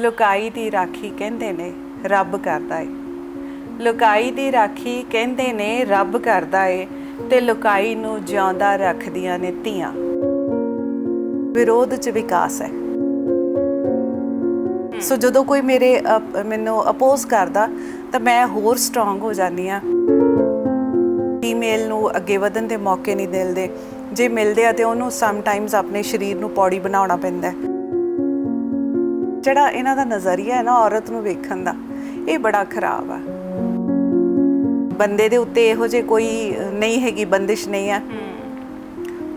ਲੁਕਾਈ ਦੀ ਰਾਖੀ ਕਹਿੰਦੇ ਨੇ ਰੱਬ ਕਰਦਾ ਏ, ਲੁਕਾਈ ਦੀ ਰਾਖੀ ਕਹਿੰਦੇ ਨੇ ਰੱਬ ਕਰਦਾ ਏ, ਤੇ ਲੁਕਾਈ ਨੂੰ ਜਿਉਂਦਾ ਰੱਖਦੀਆਂ ਨੇ ਧੀਆਂ। ਵਿਰੋਧ 'ਚ ਵਿਕਾਸ ਹੈ। ਸੋ ਜਦੋਂ ਕੋਈ ਮੈਨੂੰ ਅਪੋਜ਼ ਕਰਦਾ ਤਾਂ ਮੈਂ ਹੋਰ ਸਟਰੋਂਗ ਹੋ ਜਾਂਦੀ ਹਾਂ। ਫੀਮੇਲ ਨੂੰ ਅੱਗੇ ਵਧਣ ਦੇ ਮੌਕੇ ਨਹੀਂ ਮਿਲਦੇ, ਜੇ ਮਿਲਦੇ ਆ ਤੇ ਉਹਨੂੰ ਸਮਟਾਈਮਸ ਆਪਣੇ ਸਰੀਰ ਨੂੰ ਪੌੜੀ ਬਣਾਉਣਾ ਪੈਂਦਾ। ਜਿਹੜਾ ਇਹਨਾਂ ਦਾ ਨਜ਼ਰੀਆ ਹੈ ਨਾ ਔਰਤ ਨੂੰ ਵੇਖਣ ਦਾ, ਇਹ ਬੜਾ ਖਰਾਬ ਆ। ਬੰਦੇ ਦੇ ਉੱਤੇ ਇਹੋ ਜਿਹੇ ਕੋਈ ਨਹੀਂ ਹੈਗੀ, ਬੰਦਿਸ਼ ਨਹੀਂ ਆ।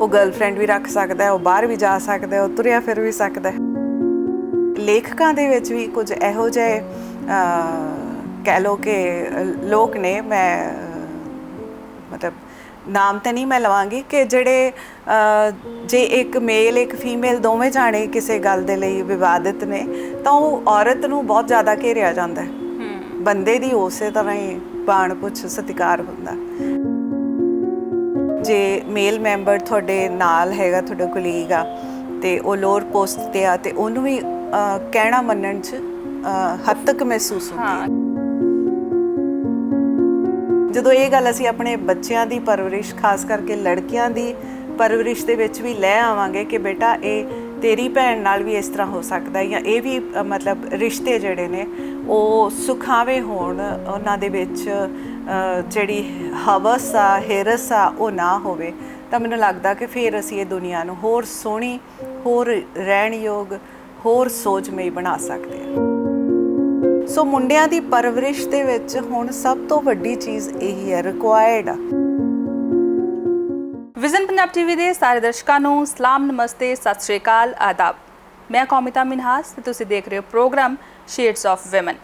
ਉਹ ਗਰਲਫ੍ਰੈਂਡ ਵੀ ਰੱਖ ਸਕਦਾ, ਉਹ ਬਾਹਰ ਵੀ ਜਾ ਸਕਦਾ, ਉਹ ਤੁਰਿਆ ਫਿਰ ਵੀ ਸਕਦਾ। ਲੇਖਕਾਂ ਦੇ ਵਿੱਚ ਵੀ ਕੁਝ ਇਹੋ ਜਿਹੇ ਕਹਿ ਲਓ ਕਿ ਲੋਕ ਨੇ, ਮੈਂ ਮਤਲਬ ਨਾਮ ਤਾਂ ਨਹੀਂ ਮੈਂ ਲਵਾਂਗੀ, ਕਿ ਜਿਹੜੇ ਜੇ ਇੱਕ ਮੇਲ ਇੱਕ ਫੀਮੇਲ ਦੋਵੇਂ ਜਾਣੇ ਕਿਸੇ ਗੱਲ ਦੇ ਲਈ ਵਿਵਾਦਿਤ ਨੇ ਤਾਂ ਉਹ ਔਰਤ ਨੂੰ ਬਹੁਤ ਜ਼ਿਆਦਾ ਘੇਰਿਆ ਜਾਂਦਾ। ਬੰਦੇ ਦੀ ਉਸੇ ਤਰ੍ਹਾਂ ਹੀ ਬਾਣ ਪੁੱਛ ਸਤਿਕਾਰ ਹੁੰਦਾ। ਜੇ ਮੇਲ ਮੈਂਬਰ ਤੁਹਾਡੇ ਨਾਲ ਹੈਗਾ, ਤੁਹਾਡਾ ਕੁਲੀਗ ਆ ਤੇ ਉਹ ਲੋਅਰ ਪੋਸਟ ਤੇ ਆ, ਤੇ ਉਹਨੂੰ ਵੀ ਕਹਿਣਾ ਮੰਨਣ 'ਚ ਹੱਦ ਤੱਕ ਮਹਿਸੂਸ ਹੁੰਦੀ ਹੈ। ਜਦੋਂ ਇਹ ਗੱਲ ਅਸੀਂ ਆਪਣੇ ਬੱਚਿਆਂ ਦੀ ਪਰਵਰਿਸ਼, ਖਾਸ ਕਰਕੇ ਲੜਕੀਆਂ ਦੀ ਪਰਵਰਿਸ਼ ਦੇ ਵਿੱਚ ਵੀ ਲੈ ਆਵਾਂਗੇ ਕਿ ਬੇਟਾ ਇਹ ਤੇਰੀ ਭੈਣ ਨਾਲ ਵੀ ਇਸ ਤਰ੍ਹਾਂ ਹੋ ਸਕਦਾ, ਜਾਂ ਇਹ ਵੀ ਮਤਲਬ ਰਿਸ਼ਤੇ ਜਿਹੜੇ ਨੇ ਉਹ ਸੁਖਾਵੇਂ ਹੋਣ, ਉਹਨਾਂ ਦੇ ਵਿੱਚ ਜਿਹੜੀ ਹਵਸ ਆ, ਹਿਰਸ ਆ, ਉਹ ਨਾ ਹੋਵੇ, ਤਾਂ ਮੈਨੂੰ ਲੱਗਦਾ ਕਿ ਫਿਰ ਅਸੀਂ ਇਹ ਦੁਨੀਆ ਨੂੰ ਹੋਰ ਸੋਹਣੀ, ਹੋਰ ਰਹਿਣ ਯੋਗ, ਹੋਰ ਸੋਚਮਈ ਬਣਾ ਸਕਦੇ ਹਾਂ। ਸੋ ਮੁੰਡਿਆਂ ਦੀ ਪਰਵਰਿਸ਼ ਦੇ ਵਿੱਚ ਹੁਣ ਸਭ ਤੋਂ ਵੱਡੀ ਚੀਜ਼ ਇਹੀ ਹੈ, ਰਿਕੁਆਇਰਡ ਆ। ਵਿਜ਼ਨ ਪੰਜਾਬ ਟੀਵੀ ਦੇ ਸਾਰੇ ਦਰਸ਼ਕਾਂ ਨੂੰ ਸਲਾਮ, ਨਮਸਤੇ, ਸਤਿ ਸ਼੍ਰੀ ਅਕਾਲ, ਆਦਾਬ। ਮੈਂ ਕੌਮਿਤਾ ਮਿਨਹਾਸ ਤੇ ਤੁਸੀਂ ਦੇਖ ਰਹੇ ਹੋ program shades of women.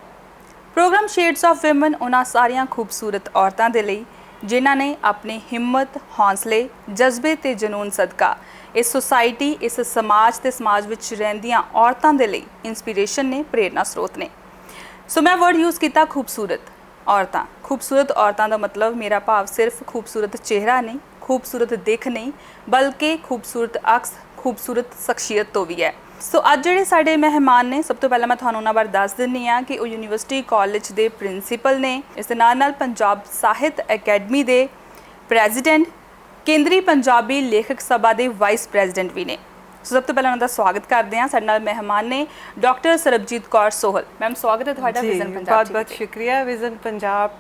Program shades of women ਉਹਨਾਂ ਸਾਰੀਆਂ ਖੂਬਸੂਰਤ ਔਰਤਾਂ ਦੇ ਲਈ ਜਿਨ੍ਹਾਂ ਨੇ ਆਪਣੀ ਹਿੰਮਤ, ਹੌਸਲੇ, ਜਜ਼ਬੇ ਤੇ ਜਨੂਨ ਸਦਕਾ ਇਸ ਸੁਸਾਇਟੀ, ਇਸ ਸਮਾਜ ਤੇ ਸਮਾਜ ਵਿੱਚ ਰਹਿੰਦੀਆਂ ਔਰਤਾਂ ਦੇ ਲਈ ਇੰਸਪੀਰੇਸ਼ਨ ਨੇ, ਪ੍ਰੇਰਨਾ ਸਰੋਤ ਨੇ। ਸੋ ਮੈਂ ਵਰਡ ਯੂਜ਼ ਕੀਤਾ ਖੂਬਸੂਰਤ ਔਰਤਾਂ। ਖੂਬਸੂਰਤ ਔਰਤਾਂ ਦਾ ਮਤਲਬ, ਮੇਰਾ ਭਾਵ ਸਿਰਫ ਖੂਬਸੂਰਤ ਚਿਹਰਾ ਨਹੀਂ, ਖੂਬਸੂਰਤ ਦਿੱਖ ਨਹੀਂ, ਬਲਕਿ ਖੂਬਸੂਰਤ ਅਕਸ, ਖੂਬਸੂਰਤ ਸ਼ਖਸੀਅਤ ਤੋਂ ਵੀ ਹੈ। ਸੋ ਅੱਜ ਜਿਹੜੇ ਸਾਡੇ ਮਹਿਮਾਨ ਨੇ, ਸਭ ਤੋਂ ਪਹਿਲਾਂ ਮੈਂ ਤੁਹਾਨੂੰ ਉਹਨਾਂ ਬਾਰੇ ਦੱਸ ਦਿੰਦੀ ਹਾਂ ਕਿ ਉਹ ਯੂਨੀਵਰਸਿਟੀ ਕਾਲਜ ਦੇ ਪ੍ਰਿੰਸੀਪਲ ਨੇ, ਇਸ ਦੇ ਨਾਲ ਨਾਲ ਪੰਜਾਬ ਸਾਹਿਤ ਅਕੈਡਮੀ ਦੇ ਪ੍ਰੈਜ਼ੀਡੈਂਟ, ਕੇਂਦਰੀ ਪੰਜਾਬੀ ਲੇਖਕ ਸਭਾ ਦੇ ਵਾਈਸ ਪ੍ਰੈਜ਼ੀਡੈਂਟ ਵੀ ਨੇ। ਸੋ ਸਭ ਤੋਂ ਪਹਿਲਾਂ ਉਹਨਾਂ ਦਾ ਸਵਾਗਤ ਕਰਦੇ ਹਾਂ। ਸਾਡੇ ਨਾਲ ਮਹਿਮਾਨ ਨੇ ਡਾਕਟਰ ਸਰਬਜੀਤ ਕੌਰ ਸੋਹਲ। ਮੈਮ, ਸਵਾਗਤ ਹੈ ਤੁਹਾਡਾ ਵਿਜ਼ਨ ਪੰਜਾਬ। ਬਹੁਤ ਬਹੁਤ ਸ਼ੁਕਰੀਆ। ਵਿਜ਼ਨ ਪੰਜਾਬ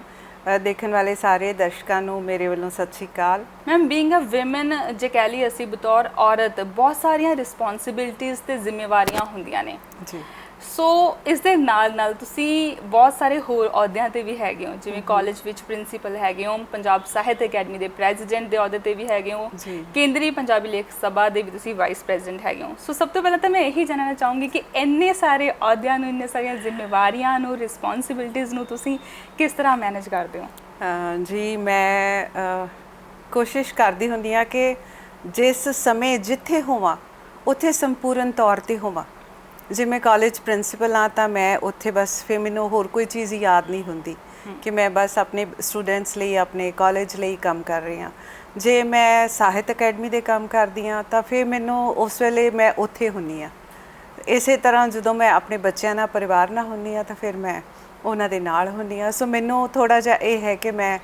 ਦੇਖਣ ਵਾਲੇ ਸਾਰੇ ਦਰਸ਼ਕਾਂ ਨੂੰ ਮੇਰੇ ਵੱਲੋਂ ਸਤਿ ਸ਼੍ਰੀ ਅਕਾਲ। ਮੈਮ, ਬੀਇੰਗ ਅ ਵਿਮਨ, ਜੇ ਕਹਿ ਲਈਏ ਅਸੀਂ ਬਤੌਰ ਔਰਤ, ਬਹੁਤ ਸਾਰੀਆਂ ਰਿਸਪੌਂਸਿਬਿਲਿਟੀਜ਼ ਤੇ ਜ਼ਿੰਮੇਵਾਰੀਆਂ ਹੁੰਦੀਆਂ ਨੇ ਜੀ। ਸੋ ਇਸ ਦੇ ਨਾਲ ਨਾਲ ਤੁਸੀਂ ਬਹੁਤ ਸਾਰੇ ਹੋਰ ਅਹੁਦਿਆਂ ਤੇ ਵੀ ਹੈਗੇ ਹੋ, ਜਿਵੇਂ ਕਾਲਜ ਵਿੱਚ ਪ੍ਰਿੰਸੀਪਲ ਹੈਗੇ ਹੋ, ਪੰਜਾਬ ਸਾਹਿਤ ਅਕੈਡਮੀ ਦੇ ਪ੍ਰੈਜ਼ੀਡੈਂਟ ਦੇ ਅਹੁਦੇ ਤੇ ਵੀ ਹੈਗੇ ਹੋ, ਕੇਂਦਰੀ ਪੰਜਾਬੀ ਲੇਖਕ ਸਭਾ ਦੇ ਵੀ ਤੁਸੀਂ ਵਾਈਸ ਪ੍ਰੈਜ਼ੀਡੈਂਟ ਹੈਗੇ ਹੋ। ਸੋ ਸਭ ਤੋਂ ਪਹਿਲਾਂ ਤਾਂ ਮੈਂ ਇਹੀ ਜਾਣਨਾ ਚਾਹੂੰਗੀ ਕਿ ਇੰਨੇ ਸਾਰੇ ਅਹੁਦਿਆਂ ਨੂੰ, ਇੰਨੇ ਸਾਰੀਆਂ ਜ਼ਿੰਮੇਵਾਰੀਆਂ ਨੂੰ, ਰਿਸਪੌਂਸਿਬਿਲਿਟੀਜ਼ ਨੂੰ ਤੁਸੀਂ ਕਿਸ ਤਰ੍ਹਾਂ ਮੈਨੇਜ ਕਰਦੇ ਹੋ? ਜੀ, ਮੈਂ ਕੋਸ਼ਿਸ਼ ਕਰਦੀ ਹੁੰਦੀ ਹਾਂ ਕਿ ਜਿਸ ਸਮੇਂ ਜਿੱਥੇ ਹੋਵਾਂ ਉੱਥੇ ਸੰਪੂਰਨ ਤੌਰ 'ਤੇ ਹੋਵਾਂ। ਜੇ ਮੈਂ ਕਾਲਜ ਪ੍ਰਿੰਸੀਪਲ ਹਾਂ ਤਾਂ ਮੈਂ ਉੱਥੇ ਬਸ ਫਿਰ ਮੈਨੂੰ ਹੋਰ ਕੋਈ ਚੀਜ਼ ਯਾਦ ਨਹੀਂ ਹੁੰਦੀ ਕਿ ਮੈਂ ਬਸ ਆਪਣੇ ਸਟੂਡੈਂਟਸ ਲਈ, ਆਪਣੇ ਕਾਲਜ ਲਈ ਕੰਮ ਕਰ ਰਹੀ ਹਾਂ। ਜੇ ਮੈਂ ਸਾਹਿਤ ਅਕੈਡਮੀ ਦੇ ਕੰਮ ਕਰਦੀ ਹਾਂ ਤਾਂ ਫਿਰ ਮੈਨੂੰ ਉਸ ਵੇਲੇ ਮੈਂ ਉੱਥੇ ਹੁੰਦੀ ਹਾਂ। ਇਸੇ ਤਰ੍ਹਾਂ ਜਦੋਂ ਮੈਂ ਆਪਣੇ ਬੱਚਿਆਂ ਨਾਲ, ਪਰਿਵਾਰ ਨਾਲ ਹੁੰਦੀ ਹਾਂ ਤਾਂ ਫਿਰ ਮੈਂ ਉਹਨਾਂ ਦੇ ਨਾਲ ਹੁੰਦੀ ਹਾਂ। ਸੋ ਮੈਨੂੰ ਥੋੜ੍ਹਾ ਜਿਹਾ ਇਹ ਹੈ ਕਿ ਮੈਂ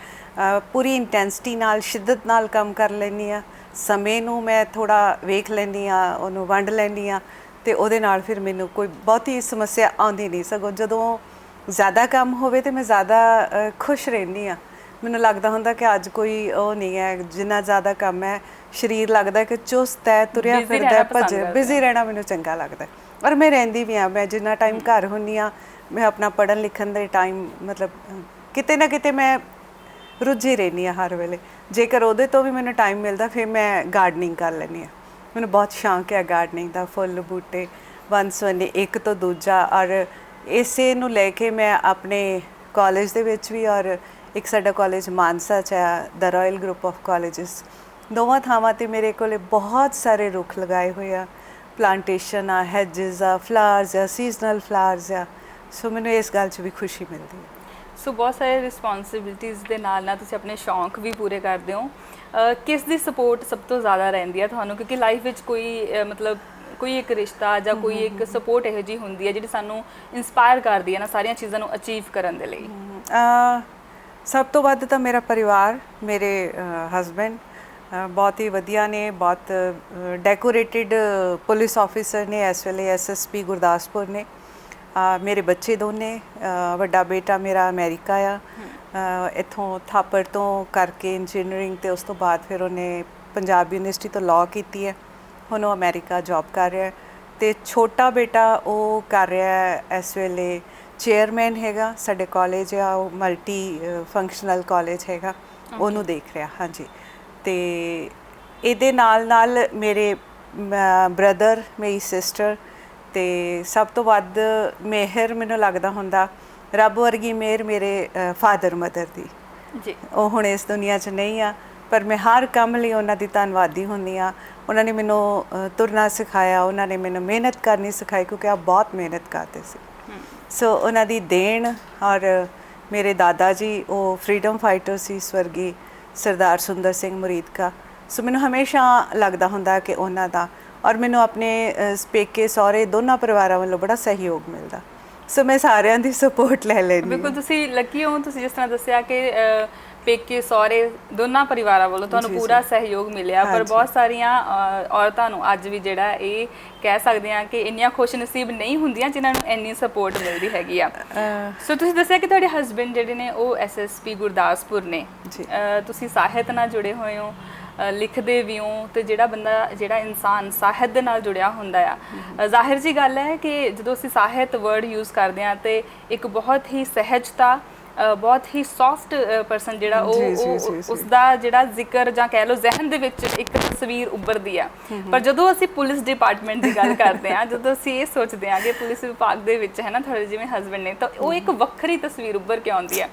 ਪੂਰੀ ਇੰਟੈਂਸਿਟੀ ਨਾਲ, ਸ਼ਿੱਦਤ ਨਾਲ ਕੰਮ ਕਰ ਲੈਂਦੀ ਹਾਂ। ਸਮੇਂ ਨੂੰ ਮੈਂ ਥੋੜ੍ਹਾ ਵੇਖ ਲੈਂਦੀ ਹਾਂ, ਉਹਨੂੰ ਵੰਡ ਲੈਂਦੀ ਹਾਂ, ਅਤੇ ਉਹਦੇ ਨਾਲ ਫਿਰ ਮੈਨੂੰ ਕੋਈ ਬਹੁਤੀ ਸਮੱਸਿਆ ਆਉਂਦੀ ਨਹੀਂ। ਸਗੋਂ ਜਦੋਂ ਜ਼ਿਆਦਾ ਕੰਮ ਹੋਵੇ ਤਾਂ ਮੈਂ ਜ਼ਿਆਦਾ ਖੁਸ਼ ਰਹਿੰਦੀ ਹਾਂ। ਮੈਨੂੰ ਲੱਗਦਾ ਹੁੰਦਾ ਕਿ ਅੱਜ ਕੋਈ ਉਹ ਨਹੀਂ ਹੈ, ਜਿੰਨਾ ਜ਼ਿਆਦਾ ਕੰਮ ਹੈ, ਸਰੀਰ ਲੱਗਦਾ ਕਿ ਚੁਸਤ ਹੈ, ਤੁਰਿਆ ਫਿਰਦਾ, ਭੱਜਿਆ, ਬਿਜ਼ੀ ਰਹਿਣਾ ਮੈਨੂੰ ਚੰਗਾ ਲੱਗਦਾ। ਔਰ ਮੈਂ ਰਹਿੰਦੀ ਵੀ ਹਾਂ। ਮੈਂ ਜਿੰਨਾ ਟਾਈਮ ਘਰ ਹੁੰਦੀ ਹਾਂ, ਮੈਂ ਆਪਣਾ ਪੜ੍ਹਨ ਲਿਖਣ ਦੇ ਟਾਈਮ ਮਤਲਬ ਕਿਤੇ ਨਾ ਕਿਤੇ ਮੈਂ ਰੁੱਝੀ ਰਹਿੰਦੀ ਹਾਂ ਹਰ ਵੇਲੇ। ਜੇਕਰ ਉਹਦੇ ਤੋਂ ਵੀ ਮੈਨੂੰ ਟਾਈਮ ਮਿਲਦਾ ਫਿਰ ਮੈਂ ਗਾਰਡਨਿੰਗ ਕਰ ਲੈਂਦੀ ਹਾਂ। ਮੈਨੂੰ ਬਹੁਤ ਸ਼ੌਂਕ ਹੈ ਗਾਰਡਨਿੰਗ ਦਾ, ਫੁੱਲ ਬੂਟੇ ਵੰਨ ਸੁਵੰਨੇ ਇੱਕ ਤੋਂ ਦੂਜਾ। ਔਰ ਇਸੇ ਨੂੰ ਲੈ ਕੇ ਮੈਂ ਆਪਣੇ ਕਾਲਜ ਦੇ ਵਿੱਚ ਵੀ, ਔਰ ਇੱਕ ਸਾਡਾ ਕਾਲਜ ਮਾਨਸਾ 'ਚ ਹੈ, ਦ ਰਾਇਲ ਗਰੁੱਪ ਆਫ ਕਾਲਜਿਸ, ਦੋਵਾਂ ਥਾਵਾਂ 'ਤੇ ਮੇਰੇ ਕੋਲ ਬਹੁਤ ਸਾਰੇ ਰੁੱਖ ਲਗਾਏ ਹੋਏ ਆ। ਪਲਾਂਟੇਸ਼ਨ ਆ, ਹੈਜਿਸ ਆ, ਫਲਾਵਰਸ ਆ, ਸੀਜ਼ਨਲ ਫਲਾਵਰਸ ਆ। ਸੋ ਮੈਨੂੰ ਇਸ ਗੱਲ 'ਚ ਵੀ ਖੁਸ਼ੀ ਮਿਲਦੀ ਹੈ। ਸੋ ਬਹੁਤ ਸਾਰੇ ਰਿਸਪੌਂਸਿਬਿਲਿਟੀਜ਼ ਦੇ ਨਾਲ ਨਾਲ ਤੁਸੀਂ ਆਪਣੇ ਸ਼ੌਂਕ ਵੀ ਪੂਰੇ ਕਰਦੇ ਹੋ। ਕਿਸ ਦੀ ਸਪੋਰਟ ਸਭ ਤੋਂ ਜ਼ਿਆਦਾ ਰਹਿੰਦੀ ਹੈ ਤੁਹਾਨੂੰ? ਕਿਉਂਕਿ ਲਾਈਫ ਵਿੱਚ ਕੋਈ ਮਤਲਬ ਕੋਈ ਇੱਕ ਰਿਸ਼ਤਾ ਜਾਂ ਕੋਈ ਇੱਕ ਸਪੋਰਟ ਇਹੋ ਜਿਹੀ ਹੁੰਦੀ ਹੈ ਜਿਹੜੀ ਸਾਨੂੰ ਇਨਸਪਾਇਰ ਕਰਦੀ ਹੈ ਨਾ ਸਾਰੀਆਂ ਚੀਜ਼ਾਂ ਨੂੰ ਅਚੀਵ ਕਰਨ ਦੇ ਲਈ? ਸਭ ਤੋਂ ਵੱਧ ਤਾਂ ਮੇਰਾ ਪਰਿਵਾਰ, ਮੇਰੇ ਹਸਬੈਂਡ ਬਹੁਤ ਹੀ ਵਧੀਆ ਨੇ, ਬਹੁਤ ਡੈਕੋਰੇਟਿਡ ਪੁਲਿਸ ਆਫੀਸਰ ਨੇ ਇਸ ਵੇਲੇ, ਐਸਐਸਪੀ ਗੁਰਦਾਸਪੁਰ ਨੇ। ਮੇਰੇ ਬੱਚੇ ਦੋਨੇ, ਵੱਡਾ ਬੇਟਾ ਮੇਰਾ ਅਮਰੀਕਾ ਆ, ਇੱਥੋਂ ਥਾਪਰ ਤੋਂ ਕਰਕੇ ਇੰਜੀਨੀਅਰਿੰਗ, ਤੇ ਉਸ ਤੋਂ ਬਾਅਦ ਫਿਰ ਉਹਨੇ ਪੰਜਾਬ ਯੂਨੀਵਰਸਿਟੀ ਤੋਂ ਲਾਅ ਕੀਤੀ ਹੈ, ਹੁਣ ਉਹ ਅਮਰੀਕਾ ਜੌਬ ਕਰ ਰਿਹਾ। ਤੇ ਛੋਟਾ ਬੇਟਾ ਉਹ ਕਰ ਰਿਹਾ ਇਸ ਵੇਲੇ, ਚੇਅਰਮੈਨ ਹੈਗਾ ਸਾਡੇ ਕਾਲਜ ਆ, ਉਹ ਮਲਟੀ ਫੰਕਸ਼ਨਲ ਕਾਲਜ ਹੈਗਾ, ਉਹਨੂੰ ਦੇਖ ਰਿਹਾ। ਹਾਂਜੀ, ਤੇ ਇਹਦੇ ਨਾਲ ਨਾਲ ਮੇਰੇ ਬ੍ਰਦਰ, ਮੇਰੀ ਸਿਸਟਰ, ਤੇ ਸਭ ਤੋਂ ਵੱਧ ਮਿਹਰ ਮੈਨੂੰ ਲੱਗਦਾ ਹੁੰਦਾ ਰੱਬ ਵਰਗੀ ਮਿਹਰ ਮੇਰੇ ਫਾਦਰ ਮਦਰ ਦੀ ਜੀ। ਉਹ ਹੁਣ ਇਸ ਦੁਨੀਆ 'ਚ ਨਹੀਂ ਆ, ਪਰ ਮੈਂ ਹਰ ਕੰਮ ਲਈ ਉਹਨਾਂ ਦੀ ਧੰਨਵਾਦੀ ਹੁੰਦੀ ਹਾਂ। ਉਹਨਾਂ ਨੇ ਮੈਨੂੰ ਤੁਰਨਾ ਸਿਖਾਇਆ, ਉਹਨਾਂ ਨੇ ਮੈਨੂੰ ਮਿਹਨਤ ਕਰਨੀ ਸਿਖਾਈ, ਕਿਉਂਕਿ ਆਪ ਬਹੁਤ ਮਿਹਨਤ ਕਰਦੇ ਸੀ। ਸੋ ਉਹਨਾਂ ਦੀ ਦੇਣ। ਔਰ ਮੇਰੇ ਦਾਦਾ ਜੀ ਉਹ ਫਰੀडम ਫਾਈਟਰ ਸੀ, ਸਵਰਗੀ ਸਰਦਾਰ ਸੁੰਦਰ ਸਿੰਘ ਮੁਰੀਦਕਾ। ਸੋ ਮੈਨੂੰ ਹਮੇਸ਼ਾ ਲੱਗਦਾ ਹੁੰਦਾ ਕਿ ਉਹਨਾਂ ਦਾ, ਔਰ ਮੈਨੂੰ ਆਪਣੇ ਪੇਕੇ ਸਹੁਰੇ ਦੋਨਾਂ ਪਰਿਵਾਰਾਂ ਵੱਲੋਂ ਬੜਾ ਸਹਿਯੋਗ ਮਿਲਦਾ। ਸੋ ਮੈਂ ਸਾਰਿਆਂ ਦੀ ਸਪੋਰਟ ਲੈ ਲੈਂਦੀ। ਬਿਲਕੁਲ ਤੁਸੀਂ ਲੱਕੀ ਹੋ, ਤੁਸੀਂ ਜਿਸ ਤਰ੍ਹਾਂ ਦੱਸਿਆ ਕਿ ਪੇਕੇ ਸਹੁਰੇ ਦੋਨਾਂ ਪਰਿਵਾਰਾਂ ਵੱਲੋਂ ਤੁਹਾਨੂੰ ਪੂਰਾ ਸਹਿਯੋਗ ਮਿਲਿਆ, ਪਰ ਬਹੁਤ ਸਾਰੀਆਂ ਔਰਤਾਂ ਨੂੰ ਅੱਜ ਵੀ ਜਿਹੜਾ ਇਹ ਕਹਿ ਸਕਦੇ ਹਾਂ ਕਿ ਇੰਨੀਆਂ ਖੁਸ਼ ਨਸੀਬ ਨਹੀਂ ਹੁੰਦੀਆਂ ਜਿਨ੍ਹਾਂ ਨੂੰ ਇੰਨੀ ਸਪੋਰਟ ਮਿਲਦੀ ਹੈਗੀ ਆ। ਸੋ ਤੁਸੀਂ ਦੱਸਿਆ ਕਿ ਤੁਹਾਡੇ ਹਸਬੈਂਡ ਜਿਹੜੇ ਨੇ ਉਹ ਐਸਐਸਪੀ ਗੁਰਦਾਸਪੁਰ ਨੇ, ਤੁਸੀਂ ਸਾਹਿਤ ਨਾਲ ਜੁੜੇ ਹੋਏ ਹੋ, ਲਿਖਦੇ ਵੀ ਹੋ, ਤੇ ਜਿਹੜਾ ਇਨਸਾਨ ਸਾਹਿਤ ਦੇ ਨਾਲ ਜੁੜਿਆ ਹੁੰਦਾ ਆ, ਜ਼ਾਹਿਰ ਜੀ ਗੱਲ ਹੈ ਕਿ ਜਦੋਂ ਅਸੀਂ ਸਾਹਿਤ ਵਰਡ ਯੂਜ਼ ਕਰਦੇ ਹਾਂ ਤੇ ਇੱਕ ਬਹੁਤ ਹੀ ਸਹਿਜਤਾ, ਬਹੁਤ ਹੀ ਸੌਫਟ ਪਰਸਨ ਜਿਹੜਾ ਉਹ ਉਸ ਦਾ ਜਿਹੜਾ ਜ਼ਿਕਰ ਜਾਂ ਕਹਿ ਲਓ ਜ਼ਿਹਨ ਦੇ ਵਿੱਚ ਇੱਕ ਤਸਵੀਰ ਉੱਭਰਦੀ ਆ। ਪਰ ਜਦੋਂ ਅਸੀਂ ਪੁਲਿਸ ਡਿਪਾਰਟਮੈਂਟ ਦੀ ਗੱਲ ਕਰਦੇ ਹਾਂ, ਜਦੋਂ ਅਸੀਂ ਇਹ ਸੋਚਦੇ ਹਾਂ ਕਿ ਪੁਲਿਸ ਵਿਭਾਗ ਦੇ ਵਿੱਚ ਹੈ ਨਾ ਤੁਹਾਡੇ ਜਿਵੇਂ ਹਸਬੈਂਡ ਨੇ, ਤਾਂ ਉਹ ਇੱਕ ਵੱਖਰੀ ਤਸਵੀਰ ਉੱਭਰ ਕੇ ਆਉਂਦੀ ਹੈ।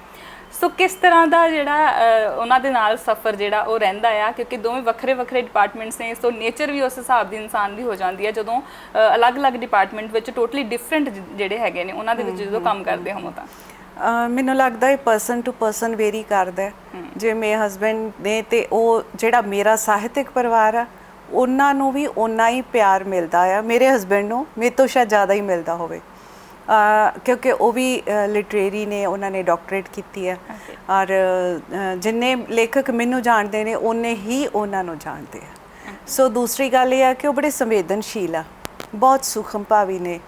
ਸੋ ਕਿਸ ਤਰ੍ਹਾਂ ਦਾ ਜਿਹੜਾ ਉਹਨਾਂ ਦੇ ਨਾਲ ਸਫ਼ਰ ਜਿਹੜਾ ਉਹ ਰਹਿੰਦਾ ਆ, ਕਿਉਂਕਿ ਦੋਵੇਂ ਵੱਖਰੇ ਵੱਖਰੇ ਡਿਪਾਰਟਮੈਂਟਸ ਨੇ, ਸੋ ਨੇਚਰ ਵੀ ਉਸ ਹਿਸਾਬ ਦੀ ਇਨਸਾਨ ਦੀ ਹੋ ਜਾਂਦੀ ਹੈ ਜਦੋਂ ਅਲੱਗ-ਅਲੱਗ ਡਿਪਾਰਟਮੈਂਟ ਵਿੱਚ ਟੋਟਲੀ ਡਿਫਰੈਂਟ ਜਿਹੜੇ ਹੈਗੇ ਨੇ ਉਹਨਾਂ ਦੇ ਵਿੱਚ ਜਦੋਂ ਕੰਮ ਕਰਦੇ ਹੋ ਤਾਂ? ਮੈਨੂੰ ਲੱਗਦਾ ਹੈ ਪਰਸਨ ਟੂ ਪਰਸਨ ਵੇਰੀ ਕਰਦਾ। ਜੇ ਮੇਰੇ ਹਸਬੈਂਡ ਨੇ ਤੇ ਉਹ ਜਿਹੜਾ ਮੇਰਾ ਸਾਹਿਤਕ ਪਰਿਵਾਰ ਆ, ਉਹਨਾਂ ਨੂੰ ਵੀ ਓਨਾ ਹੀ ਪਿਆਰ ਮਿਲਦਾ ਆ। ਮੇਰੇ ਹਸਬੈਂਡ ਨੂੰ ਮੇਰੇ ਤੋਂ ਸ਼ਾਇਦ ਜ਼ਿਆਦਾ ਹੀ ਮਿਲਦਾ ਹੋਵੇ, ਕਿਉਂਕਿ ਉਹ ਵੀ ਲਿਟਰੇਰੀ ਨੇ, ਉਹਨਾਂ ਨੇ ਡਾਕਟਰੇਟ ਕੀਤੀ ਹੈ। ਔਰ ਜਿੰਨੇ ਲੇਖਕ ਮੈਨੂੰ ਜਾਣਦੇ ਨੇ ਓਨੇ ਹੀ ਉਹਨਾਂ ਨੂੰ ਜਾਣਦੇ ਆ। ਸੋ ਦੂਸਰੀ ਗੱਲ ਇਹ ਆ ਕਿ ਉਹ ਬੜੇ ਸੰਵੇਦਨਸ਼ੀਲ ਆ, ਬਹੁਤ ਸੂਖਮ ਭਾਵੀ ਨੇ।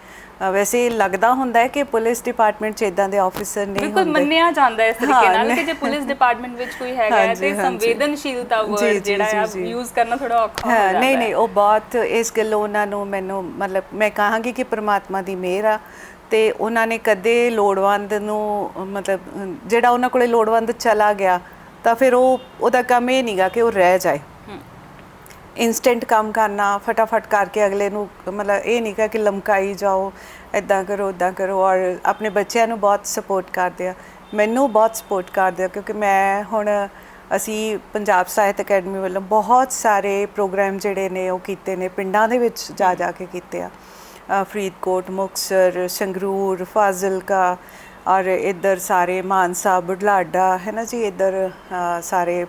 ਵੈਸੇ ਲੱਗਦਾ ਹੁੰਦਾ ਹੈ ਕਿ ਪੁਲਿਸ ਡਿਪਾਰਟਮੈਂਟ 'ਚ ਇਦਾਂ ਦੇ ਆਫੀਸਰ ਨਹੀਂ ਹੁੰਦੇ, ਬਿਲਕੁਲ ਮੰਨਿਆ ਜਾਂਦਾ ਇਸ ਤਰੀਕੇ ਨਾਲ ਕਿ ਜੇ ਪੁਲਿਸ ਡਿਪਾਰਟਮੈਂਟ ਵਿੱਚ ਕੋਈ ਹੈਗਾ ਹੈ ਤੇ ਸੰਵੇਦਨਸ਼ੀਲਤਾ ਵਰਡ ਜਿਹੜਾ ਹੈ ਯੂਜ਼ ਕਰਨਾ ਥੋੜਾ ਔਖਾ ਹੋ ਜਾਂਦਾ ਹੈ। ਨਹੀਂ, ਉਹ ਬਹੁਤ ਇਸ ਗੱਲੋਂ ਉਹਨਾਂ ਨੂੰ, ਮੈਨੂੰ ਮਤਲਬ ਮੈਂ ਕਹਾਂਗੀ ਕਿ ਪ੍ਰਮਾਤਮਾ ਦੀ ਮਿਹਰ ਆ। ਤੇ ਉਹਨਾਂ ਨੇ ਕਦੇ ਲੋੜਵੰਦ ਨੂੰ, ਮਤਲਬ ਜਿਹੜਾ ਉਹਨਾਂ ਕੋਲੇ ਲੋੜਵੰਦ ਚਲਾ ਗਿਆ ਤਾਂ ਫਿਰ ਉਹਦਾ ਕੰਮ ਇਹ ਨਹੀਂਗਾ ਕਿ ਉਹ ਰਹਿ ਜਾਏ। ਇੰਸਟੈਂਟ ਕੰਮ ਕਰਨਾ, ਫਟਾਫਟ ਕਰਕੇ ਅਗਲੇ ਨੂੰ, ਮਤਲਬ ਇਹ ਨਹੀਂਗਾ ਕਿ ਲਮਕਾਈ ਜਾਓ, ਇੱਦਾਂ ਕਰੋ ਉੱਦਾਂ ਕਰੋ। ਔਰ ਆਪਣੇ ਬੱਚਿਆਂ ਨੂੰ ਬਹੁਤ ਸਪੋਰਟ ਕਰਦੇ ਆ, ਮੈਨੂੰ ਬਹੁਤ ਸਪੋਰਟ ਕਰਦੇ ਆ, ਕਿਉਂਕਿ ਮੈਂ ਹੁਣ ਅਸੀਂ ਪੰਜਾਬ ਸਾਹਿਤ ਅਕੈਡਮੀ ਵੱਲੋਂ ਬਹੁਤ ਸਾਰੇ ਪ੍ਰੋਗਰਾਮ ਜਿਹੜੇ ਨੇ ਉਹ ਕੀਤੇ ਨੇ, ਪਿੰਡਾਂ ਦੇ ਵਿੱਚ ਜਾ ਕੇ ਕੀਤੇ ਆ। ਫਰੀਦਕੋਟ, ਮੁਕਤਸਰ, ਸੰਗਰੂਰ, ਫਾਜ਼ਿਲਕਾ, ਔਰ ਇੱਧਰ ਸਾਰੇ ਮਾਨਸਾ, ਬੁਢਲਾਡਾ ਹੈ ਨਾ ਜੀ, ਇੱਧਰ ਸਾਰੇ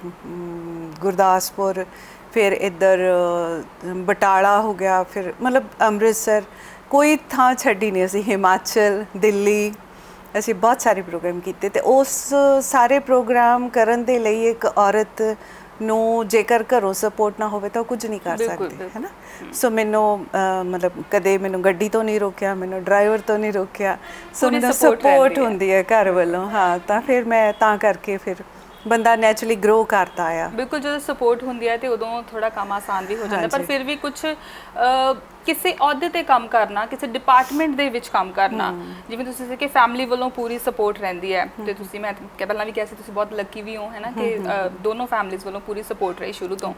ਗੁਰਦਾਸਪੁਰ, ਫਿਰ ਇੱਧਰ ਬਟਾਲਾ ਹੋ ਗਿਆ, ਫਿਰ ਮਤਲਬ ਅੰਮ੍ਰਿਤਸਰ, ਕੋਈ ਥਾਂ ਛੱਡੀ ਨਹੀਂ ਅਸੀਂ, ਹਿਮਾਚਲ, ਦਿੱਲੀ, ਅਸੀਂ ਬਹੁਤ ਸਾਰੇ ਪ੍ਰੋਗਰਾਮ ਕੀਤੇ। ਤੇ ਉਸ ਸਾਰੇ ਪ੍ਰੋਗਰਾਮ ਕਰਨ ਦੇ ਲਈ ਇੱਕ ਔਰਤ ਨੂੰ ਜੇਕਰ ਘਰੋਂ ਸਪੋਰਟ ਨਾ ਹੋਵੇ ਤਾਂ ਉਹ ਕੁਝ ਨਹੀਂ ਕਰ ਸਕਦੀ, ਹੈ ਨਾ। ਸੋ ਮੈਨੂੰ ਮਤਲਬ ਕਦੇ ਮੈਨੂੰ ਗੱਡੀ ਤੋਂ ਨਹੀਂ ਰੋਕਿਆ, ਮੈਨੂੰ ਡਰਾਈਵਰ ਤੋਂ ਨਹੀਂ ਰੋਕਿਆ, ਸੋ ਮੈਨੂੰ ਸਪੋਰਟ ਹੁੰਦੀ ਹੈ ਘਰ ਵੱਲੋਂ। ਹਾਂ, ਤਾਂ ਫਿਰ ਮੈਂ ਤਾਂ ਕਰਕੇ ਫਿਰ ਬੰਦਾ ਨੈਚੁਰਲੀ ਗਰੋ ਕਰਦਾ ਆ। ਬਿਲਕੁਲ, ਜਦੋਂ ਸਪੋਰਟ ਹੁੰਦੀ ਹੈ ਤੇ ਉਦੋਂ ਥੋੜਾ ਕੰਮ ਆਸਾਨ ਵੀ ਹੋ ਜਾਂਦਾ। ਪਰ ਫਿਰ ਵੀ ਕੁਝ ਕਿਸੇ ਅਹੁਦੇ ਤੇ ਕੰਮ ਕਰਨਾ, ਕਿਸੇ ਡਿਪਾਰਟਮੈਂਟ ਦੇ ਵਿੱਚ ਕੰਮ ਕਰਨਾ, ਜਿਵੇਂ ਤੁਸੀਂ ਦੱਸਿਆ ਕਿ ਫੈਮਿਲੀ ਵੱਲੋਂ ਪੂਰੀ ਸਪੋਰਟ ਰਹਿੰਦੀ ਹੈ, ਤੇ ਤੁਸੀਂ, ਮੈਂ ਪਹਿਲਾਂ ਵੀ ਕਿਹਾ ਸੀ, ਤੁਸੀਂ ਬਹੁਤ ਲੱਕੀ ਵੀ ਹੋ, ਹੈ ਨਾ, ਕਿ ਦੋਨੋਂ ਫੈਮਿਲੀਜ਼ ਵੱਲੋਂ ਪੂਰੀ ਸਪੋਰਟ ਰਹੀ ਸ਼ੁਰੂ ਤੋਂ।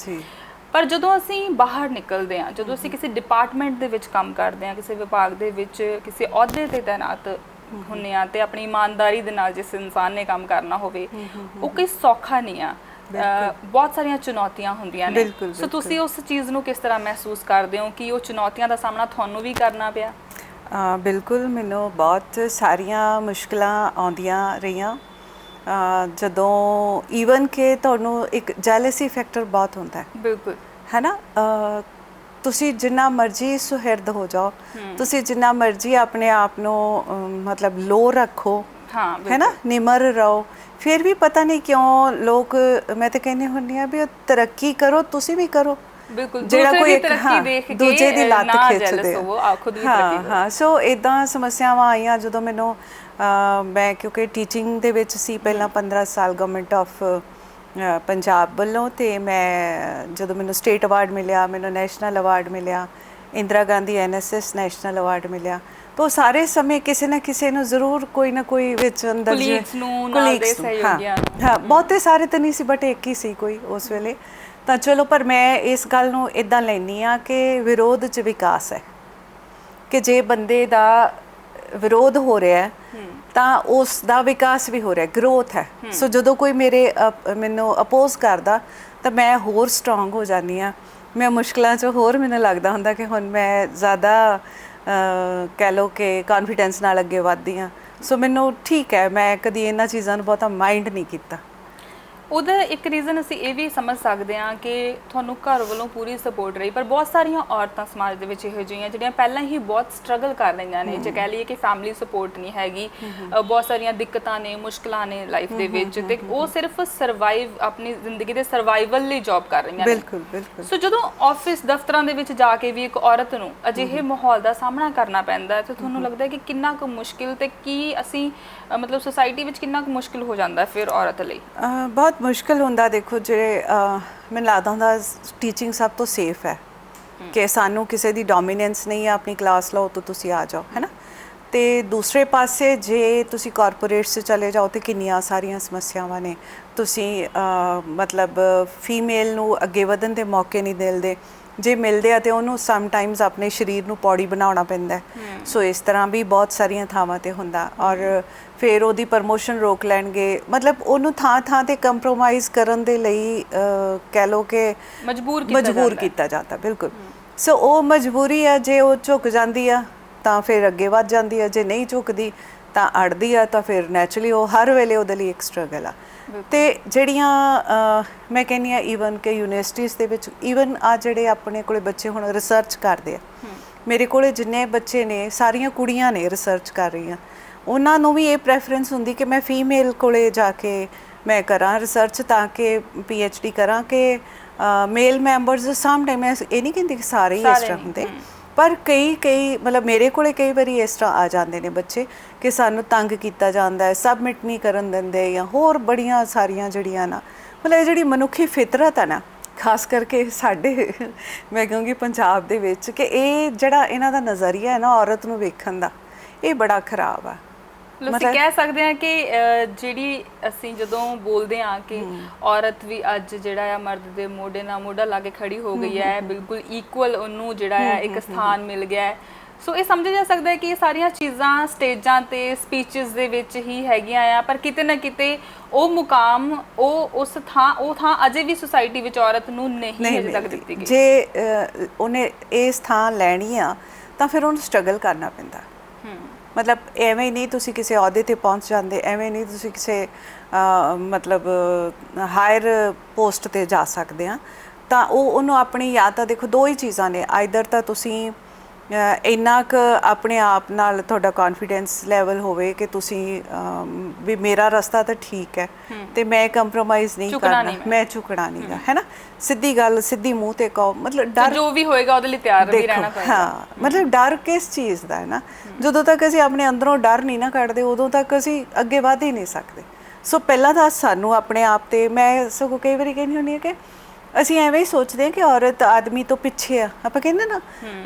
ਪਰ ਜਦੋਂ ਅਸੀਂ ਬਾਹਰ ਨਿਕਲਦੇ ਹਾਂ, ਜਦੋਂ ਅਸੀਂ ਕਿਸੇ ਡਿਪਾਰਟਮੈਂਟ ਦੇ ਵਿੱਚ ਕੰਮ ਕਰਦੇ ਹਾਂ, ਕਿਸੇ ਵਿਭਾਗ ਦੇ ਵਿੱਚ ਕਿਸੇ ਅਹੁਦੇ ਤੇ ਤਾਇਨਾਤ ਹੁੰਦੇ ਆ, ਤੇ ਆਪਣੀ ਇਮਾਨਦਾਰੀ ਦੇ ਨਾਲ ਜਿਸ ਇਨਸਾਨ ਨੇ ਕੰਮ ਕਰਨਾ ਹੋਵੇ, ਉਹ ਕੋਈ ਸੌਖਾ ਨਹੀਂ ਆ। ਬਹੁਤ ਸਾਰੀਆਂ ਚੁਣੌਤੀਆਂ ਹੁੰਦੀਆਂ ਨੇ। ਸੋ ਤੁਸੀਂ ਉਸ ਚੀਜ਼ ਨੂੰ ਕਿਸ ਤਰ੍ਹਾਂ ਮਹਿਸੂਸ ਕਰਦੇ ਹੋ ਕਿ ਉਹ ਚੁਣੌਤੀਆਂ ਦਾ ਸਾਹਮਣਾ ਤੁਹਾਨੂੰ ਵੀ ਕਰਨਾ ਪਿਆ? ਬਿਲਕੁਲ, ਮੈਨੂੰ ਬਹੁਤ ਸਾਰੀਆਂ ਮੁਸ਼ਕਿਲਾਂ ਆਉਂਦੀਆਂ ਰਹੀਆਂ। ਜਦੋਂ ਈਵਨ ਕਿ ਤੁਹਾਨੂੰ ਇੱਕ ਜੈਲਸੀ ਫੈਕਟਰ ਬਹੁਤ ਹੁੰਦਾ ਹੈ, ਬਿਲਕੁਲ, ਹੈ ਨਾ। ਤੁਸੀਂ ਜਿੰਨਾ ਮਰਜ਼ੀ ਸੁਹਿਰਦ ਹੋ ਜਾਓ, ਤੁਸੀਂ ਜਿੰਨਾ ਮਰਜ਼ੀ ਆਪਣੇ ਆਪ ਨੂੰ ਮਤਲਬ ਲੋ ਰੱਖੋ, ਹਾਂ ਹੈ ਨਾ, ਨਿਮਰ ਰਹੋ, ਫਿਰ ਵੀ ਪਤਾ ਨਹੀਂ ਕਿਉਂ ਲੋਕ, ਮੈਂ ਤਾਂ ਕਹਿੰਦੀ ਹੁੰਦੀ ਆ ਵੀ ਉਹ ਤਰੱਕੀ ਕਰੋ, ਤੁਸੀਂ ਵੀ ਕਰੋ। ਬਿਲਕੁਲ, ਜਿਹੜਾ ਦੂਸਰੇ ਕੋਈ ਦੀ ਇੱਕ ਤਰੱਕੀ ਦੇਖ ਕੇ ਦੂਜੇ ਦੀ ਲੱਤ ਨਾ ਖਿੱਚਦੇ jealous ਆ। ਹੋਵੋ, ਆਪ ਖੁਦ ਵੀ ਹਾਂ ਤਰੱਕੀ ਕਰੋ। ਹਾਂ, ਸੋ ਇਦਾਂ ਸਮੱਸਿਆਵਾਂ ਆਈਆਂ ਜਦੋਂ ਮੈਨੂੰ ਮੈਂ ਕਿਉਂਕਿ ਟੀਚਿੰਗ ਦੇ ਵਿੱਚ ਸੀ ਪਹਿਲਾਂ 15 ਸਾਲ ਗਵਰਨਮੈਂਟ ਆਫ ਪੰਜਾਬ ਵੱਲੋਂ, ਤੇ ਮੈਂ ਜਦੋਂ ਮੈਨੂੰ ਸਟੇਟ ਅਵਾਰਡ ਮਿਲਿਆ, ਮੈਨੂੰ ਨੈਸ਼ਨਲ ਅਵਾਰਡ ਮਿਲਿਆ, Indira Gandhi NSS national award ਮਿਲਿਆ, ਤਾਂ ਸਾਰੇ ਸਮੇਂ ਕਿਸੇ ਨਾ ਕਿਸੇ ਨੂੰ ਜ਼ਰੂਰ ਕੋਈ ਨਾ ਕੋਈ ਵਿੱਚ ਅੰਦਰ Colleagues ਨੂੰ, ਨਾਲ ਦੇ ਸਹਿਯੋਗੀਆਂ ਨੂੰ। ਹਾਂ, ਬਹੁਤੇ ਸਾਰੇ ਤਾਂ ਨਹੀਂ ਸੀ, ਬਟ ਇੱਕ ਹੀ ਸੀ ਕੋਈ ਉਸ ਵੇਲੇ। ਤਾਂ ਚਲੋ, ਪਰ ਮੈਂ ਇਸ ਗੱਲ ਨੂੰ ਇਦਾਂ ਲੈਂਦੀ ਆ ਕਿ ਵਿਰੋਧ 'ਚ ਵਿਕਾਸ ਹੈ, ਕਿ ਜੇ ਬੰਦੇ ਦਾ ਵਿਰੋਧ ਹੋ ਰਿਹਾ ਹੈ ਤਾਂ ਉਸ ਦਾ ਵਿਕਾਸ ਵੀ ਹੋ ਰਿਹਾ, ਗਰੋਥ ਹੈ। ਸੋ ਜਦੋਂ ਕੋਈ ਮੈਨੂੰ ਅਪੋਜ਼ ਕਰਦਾ ਤਾਂ ਮੈਂ ਹੋਰ ਸਟਰੋਂਗ ਹੋ ਜਾਂਦੀ ਆ, ਮੈਂ ਮੁਸ਼ਕਲਾਂ 'ਚ ਹੋਰ ਮੈਨੂੰ ਲੱਗਦਾ ਹੁੰਦਾ ਕਿ ਹੁਣ ਮੈਂ ਜ਼ਿਆਦਾ ਕਹਿ ਲਓ ਕਿ ਕੌਨਫੀਡੈਂਸ ਨਾਲ ਅੱਗੇ ਵੱਧਦੀ ਹਾਂ। ਸੋ ਮੈਨੂੰ ਠੀਕ ਹੈ, ਮੈਂ ਕਦੀ ਇਹਨਾਂ ਚੀਜ਼ਾਂ ਨੂੰ ਬਹੁਤਾ ਮਾਈਂਡ ਨਹੀਂ ਕੀਤਾ। ਉਹਦਾ ਇੱਕ ਰੀਜ਼ਨ ਅਸੀਂ ਇਹ ਵੀ ਸਮਝ ਸਕਦੇ ਹਾਂ ਕਿ ਤੁਹਾਨੂੰ ਘਰ ਵੱਲੋਂ ਪੂਰੀ ਸਪੋਰਟ ਰਹੀ, ਪਰ ਬਹੁਤ ਸਾਰੀਆਂ ਔਰਤਾਂ ਸਮਾਜ ਦੇ ਵਿੱਚ ਇਹੋ ਜਿਹੀਆਂ ਜਿਹੜੀਆਂ ਪਹਿਲਾਂ ਹੀ ਬਹੁਤ ਸਟਰਗਲ ਕਰ ਰਹੀਆਂ ਨੇ, ਜੇ ਕਹਿ ਲਈਏ ਕਿ ਫੈਮਿਲੀ ਸਪੋਰਟ ਨਹੀਂ ਹੈਗੀ, ਬਹੁਤ ਸਾਰੀਆਂ ਦਿੱਕਤਾਂ ਨੇ, ਮੁਸ਼ਕਲਾਂ ਨੇ ਲਾਈਫ ਦੇ ਵਿੱਚ, ਤੇ ਉਹ ਸਿਰਫ ਸਰਵਾਈਵ, ਆਪਣੀ ਜ਼ਿੰਦਗੀ ਦੇ ਸਰਵਾਈਵਲ ਲਈ ਜੌਬ ਕਰ ਰਹੀਆਂ ਨੇ। ਬਿਲਕੁਲ ਬਿਲਕੁਲ। ਸੋ ਜਦੋਂ ਆਫਿਸ ਦਫ਼ਤਰਾਂ ਦੇ ਵਿੱਚ ਜਾ ਕੇ ਵੀ ਇੱਕ ਔਰਤ ਨੂੰ ਅਜਿਹੇ ਮਾਹੌਲ ਦਾ ਸਾਹਮਣਾ ਕਰਨਾ ਪੈਂਦਾ, ਤੇ ਤੁਹਾਨੂੰ ਲੱਗਦਾ ਹੈ ਕਿ ਕਿੰਨਾ ਕੁ ਮੁਸ਼ਕਿਲ, ਤੇ ਕੀ ਅਸੀਂ ਮਤਲਬ ਸੋਸਾਇਟੀ ਵਿੱਚ ਕਿੰਨਾ ਕੁ ਮੁਸ਼ਕਿਲ ਹੋ ਜਾਂਦਾ ਫਿਰ ਔਰਤ ਲਈ? ਬਹੁਤ ਮੁਸ਼ਕਿਲ ਹੁੰਦਾ। ਦੇਖੋ, ਜਿਹੜੇ ਮੈਨੂੰ ਲੱਗਦਾ ਹੁੰਦਾ ਟੀਚਿੰਗ ਸਭ ਤੋਂ ਸੇਫ ਹੈ, ਕਿ ਸਾਨੂੰ ਕਿਸੇ ਦੀ ਡੋਮੀਨੈਂਸ ਨਹੀਂ ਹੈ, ਆਪਣੀ ਕਲਾਸ ਲਓ ਤਾਂ ਤੁਸੀਂ ਆ ਜਾਓ, ਹੈ ਨਾ। ਤੇ ਦੂਸਰੇ ਪਾਸੇ ਜੇ ਤੁਸੀਂ ਕਾਰਪੋਰੇਟਸ 'ਚ ਚਲੇ ਜਾਓ ਤੇ ਕਿੰਨੀਆਂ ਸਾਰੀਆਂ ਸਮੱਸਿਆਵਾਂ ਨੇ, ਤੁਸੀਂ ਮਤਲਬ ਫੀਮੇਲ ਨੂੰ ਅੱਗੇ ਵਧਣ ਦੇ ਮੌਕੇ ਨਹੀਂ ਦਿੰਦੇ, ਜੇ ਮਿਲਦੇ ਆ ਤੇ ਉਹਨੂੰ ਸਮਟਾਈਮਸ ਆਪਣੇ ਸਰੀਰ ਨੂੰ ਪੌੜੀ ਬਣਾਉਣਾ ਪੈਂਦਾ। ਸੋ ਇਸ ਤਰ੍ਹਾਂ ਵੀ ਬਹੁਤ ਸਾਰੀਆਂ ਥਾਵਾਂ ਤੇ ਹੁੰਦਾ, ਔਰ ਫਿਰ ਉਹਦੀ ਪ੍ਰਮੋਸ਼ਨ ਰੋਕ ਲੈਣਗੇ, ਮਤਲਬ ਉਹਨੂੰ ਥਾਂ ਥਾਂ ਤੇ ਕੰਪਰੋਮਾਈਜ਼ ਕਰਨ ਦੇ ਲਈ ਕਹਿ ਲਓ ਕਿ ਮਜਬੂਰ ਕੀਤਾ ਜਾਂਦਾ। ਬਿਲਕੁਲ। ਸੋ ਉਹ ਮਜਬੂਰੀ ਆ, ਜੇ ਉਹ ਝੁਕ ਜਾਂਦੀ ਆ ਤਾਂ ਫਿਰ ਅੱਗੇ ਵੱਧ ਜਾਂਦੀ ਆ, ਜੇ ਨਹੀਂ ਝੁਕਦੀ ਤਾਂ ਅੜਦੀ ਆ, ਤਾਂ ਫਿਰ ਨੈਚੁਰਲੀ ਉਹ ਹਰ ਵੇਲੇ ਉਹਦੇ ਲਈ ਇੱਕ ਸਟਰਗਲ ਆ। ਤੇ ਜਿਹੜੀਆਂ ਮੈਂ ਕਹਿੰਦੀ ਆ ਈਵਨ ਕਿ ਯੂਨੀਵਰਸਿਟੀਜ਼ ਦੇ ਵਿੱਚ ਈਵਨ ਆ ਜਿਹੜੇ ਆਪਣੇ ਕੋਲੇ ਬੱਚੇ ਹੁਣ ਰਿਸਰਚ ਕਰਦੇ ਆ, ਮੇਰੇ ਕੋਲੇ ਜਿੰਨੇ ਬੱਚੇ ਨੇ ਸਾਰੀਆਂ ਕੁੜੀਆਂ ਨੇ ਰਿਸਰਚ ਕਰ ਰਹੀਆਂ, ਉਹਨਾਂ ਨੂੰ ਵੀ ਇਹ ਪ੍ਰੈਫਰੈਂਸ ਹੁੰਦੀ ਕਿ ਮੈਂ ਫੀਮੇਲ ਕੋਲੇ ਜਾ ਕੇ ਮੈਂ ਕਰਾਂ ਰਿਸਰਚ, ਤਾਂ ਕਿ PhD ਕਰਾਂ, ਕਿ ਮੇਲ ਮੈਂਬਰਸ ਸਾਹਮਣੇ, ਮੈਂ ਇਹ ਨਹੀਂ ਕਹਿੰਦੀ ਕਿ ਸਾਰੇ ਹੀ ਇਸ ਤਰ੍ਹਾਂ ਹੁੰਦੇ, ਪਰ ਕਈ ਮਤਲਬ ਮੇਰੇ ਕੋਲੇ ਕਈ ਵਾਰੀ ਇਸ ਤਰ੍ਹਾਂ ਆ ਜਾਂਦੇ ਨੇ ਬੱਚੇ ਕਿ ਸਾਨੂੰ ਤੰਗ ਕੀਤਾ ਜਾਂਦਾ ਹੈ, ਸਬਮਿਟ ਨਹੀਂ ਕਰਨ ਦਿੰਦੇ, ਜਾਂ ਹੋਰ ਬੜੀਆਂ ਸਾਰੀਆਂ ਜਿਹੜੀਆਂ ਨਾ, ਮਤਲਬ ਇਹ ਜਿਹੜੀ ਮਨੁੱਖੀ ਫਿਤਰਤ ਹੈ ਨਾ, ਖਾਸ ਕਰਕੇ ਸਾਡੇ ਮੈਂ ਕਹੂੰਗੀ ਪੰਜਾਬ ਦੇ ਵਿੱਚ, ਕਿ ਇਹ ਜਿਹੜਾ ਇਹਨਾਂ ਦਾ ਨਜ਼ਰੀਆ ਹੈ ਨਾ ਔਰਤ ਨੂੰ ਵੇਖਣ ਦਾ, ਇਹ ਬੜਾ ਖਰਾਬ ਆ। ਅਸੀਂ ਕਹਿ ਸਕਦੇ ਹਾਂ ਕਿ ਜਿਹੜੀ ਅਸੀਂ ਜਦੋਂ ਬੋਲਦੇ ਹਾਂ ਕਿ ਔਰਤ ਵੀ ਅੱਜ ਜਿਹੜਾ ਆ ਮਰਦ ਦੇ ਮੋਢੇ ਨਾਲ ਮੋਢਾ ਲਾ ਕੇ ਖੜੀ ਹੋ ਗਈ ਹੈ, ਬਿਲਕੁਲ ਇਕੁਅਲ ਉਹਨੂੰ ਜਿਹੜਾ ਆ ਇੱਕ ਸਥਾਨ ਮਿਲ ਗਿਆ ਹੈ। ਸੋ ਇਹ ਸਮਝਿਆ ਜਾ ਸਕਦਾ ਹੈ ਕਿ ਇਹ ਸਾਰੀਆਂ ਚੀਜ਼ਾਂ ਸਟੇਜਾਂ ਤੇ ਸਪੀਚਸ ਦੇ ਵਿੱਚ ਹੀ ਹੈਗੀਆਂ ਆ, ਪਰ ਕਿਤੇ ਨਾ ਕਿਤੇ ਉਹ ਮੁਕਾਮ, ਉਹ ਥਾਂ ਅਜੇ ਵੀ ਸੁਸਾਇਟੀ ਵਿੱਚ ਔਰਤ ਨੂੰ ਨਹੀਂ ਅਜੇ ਤੱਕ ਦਿੱਤੀ ਗਈ। ਜੇ ਉਹਨੇ ਇਸ ਥਾਂ ਲੈਣੀ ਆ ਤਾਂ ਫਿਰ ਉਹਨੂੰ ਸਟਰਗਲ ਕਰਨਾ ਪੈਂਦਾ। ਮਤਲਬ ਐਵੇਂ ਨਹੀਂ ਤੁਸੀਂ ਕਿਸੇ ਅਹੁਦੇ ਤੇ ਪਹੁੰਚ ਜਾਂਦੇ, ਐਵੇਂ ਨਹੀਂ ਤੁਸੀਂ ਕਿਸੇ ਮਤਲਬ ਹਾਇਰ ਪੋਸਟ ਤੇ ਜਾ ਸਕਦੇ ਆ। ਤਾਂ ਉਹਨੂੰ ਆਪਣੀ, ਜਾਂ ਤਾਂ ਦੇਖੋ ਦੋ ਹੀ ਚੀਜ਼ਾਂ ਨੇ, ਆਈਦਰ ਤਾਂ ਤੁਸੀਂ ਇੰਨਾ ਕੁ ਆਪਣੇ ਆਪ ਨਾਲ ਤੁਹਾਡਾ ਕੌਨਫੀਡੈਂਸ ਲੈਵਲ ਹੋਵੇ ਕਿ ਤੁਸੀਂ ਵੀ ਮੇਰਾ ਰਸਤਾ ਤਾਂ ਠੀਕ ਹੈ ਤੇ ਮੈਂ ਕੰਪਰੋਮਾਈਜ਼ ਨਹੀਂ ਕਰਨਾ, ਮੈਂ ਝੁਕਣਾ ਨਹੀਂ ਗਾ, ਹੈ ਨਾ। ਸਿੱਧੀ ਗੱਲ, ਸਿੱਧੀ ਮੂੰਹ ਤੇ ਕਹੋ, ਮਤਲਬ ਡਰ ਜੋ ਵੀ ਹੋਏਗਾ ਉਹਦੇ ਲਈ ਤਿਆਰ ਵੀ ਰਹਿਣਾ ਪਏਗਾ। ਹਾਂ, ਮਤਲਬ ਡਰ ਕਿਸ ਚੀਜ਼ ਦਾ ਹੈ ਨਾ, ਜਦੋਂ ਤੱਕ ਅਸੀਂ ਆਪਣੇ ਅੰਦਰੋਂ ਡਰ ਨਹੀਂ ਨਾ ਕੱਢਦੇ ਉਦੋਂ ਤੱਕ ਅਸੀਂ ਅੱਗੇ ਵਧ ਹੀ ਨਹੀਂ ਸਕਦੇ। ਸੋ ਪਹਿਲਾਂ ਤਾਂ ਸਾਨੂੰ ਆਪਣੇ ਆਪ ਤੇ, ਮੈਂ ਸਗੋਂ ਕਈ ਵਾਰੀ ਕਹਿੰਦੀ ਹੁੰਦੀ ਹਾਂ ਕਿ ਅਸੀਂ ਐਵੇਂ ਹੀ ਸੋਚਦੇ ਹਾਂ ਕਿ ਔਰਤ ਆਦਮੀ ਤੋਂ ਪਿੱਛੇ ਆ, ਆਪਾਂ ਕਹਿੰਦੇ ਨਾ,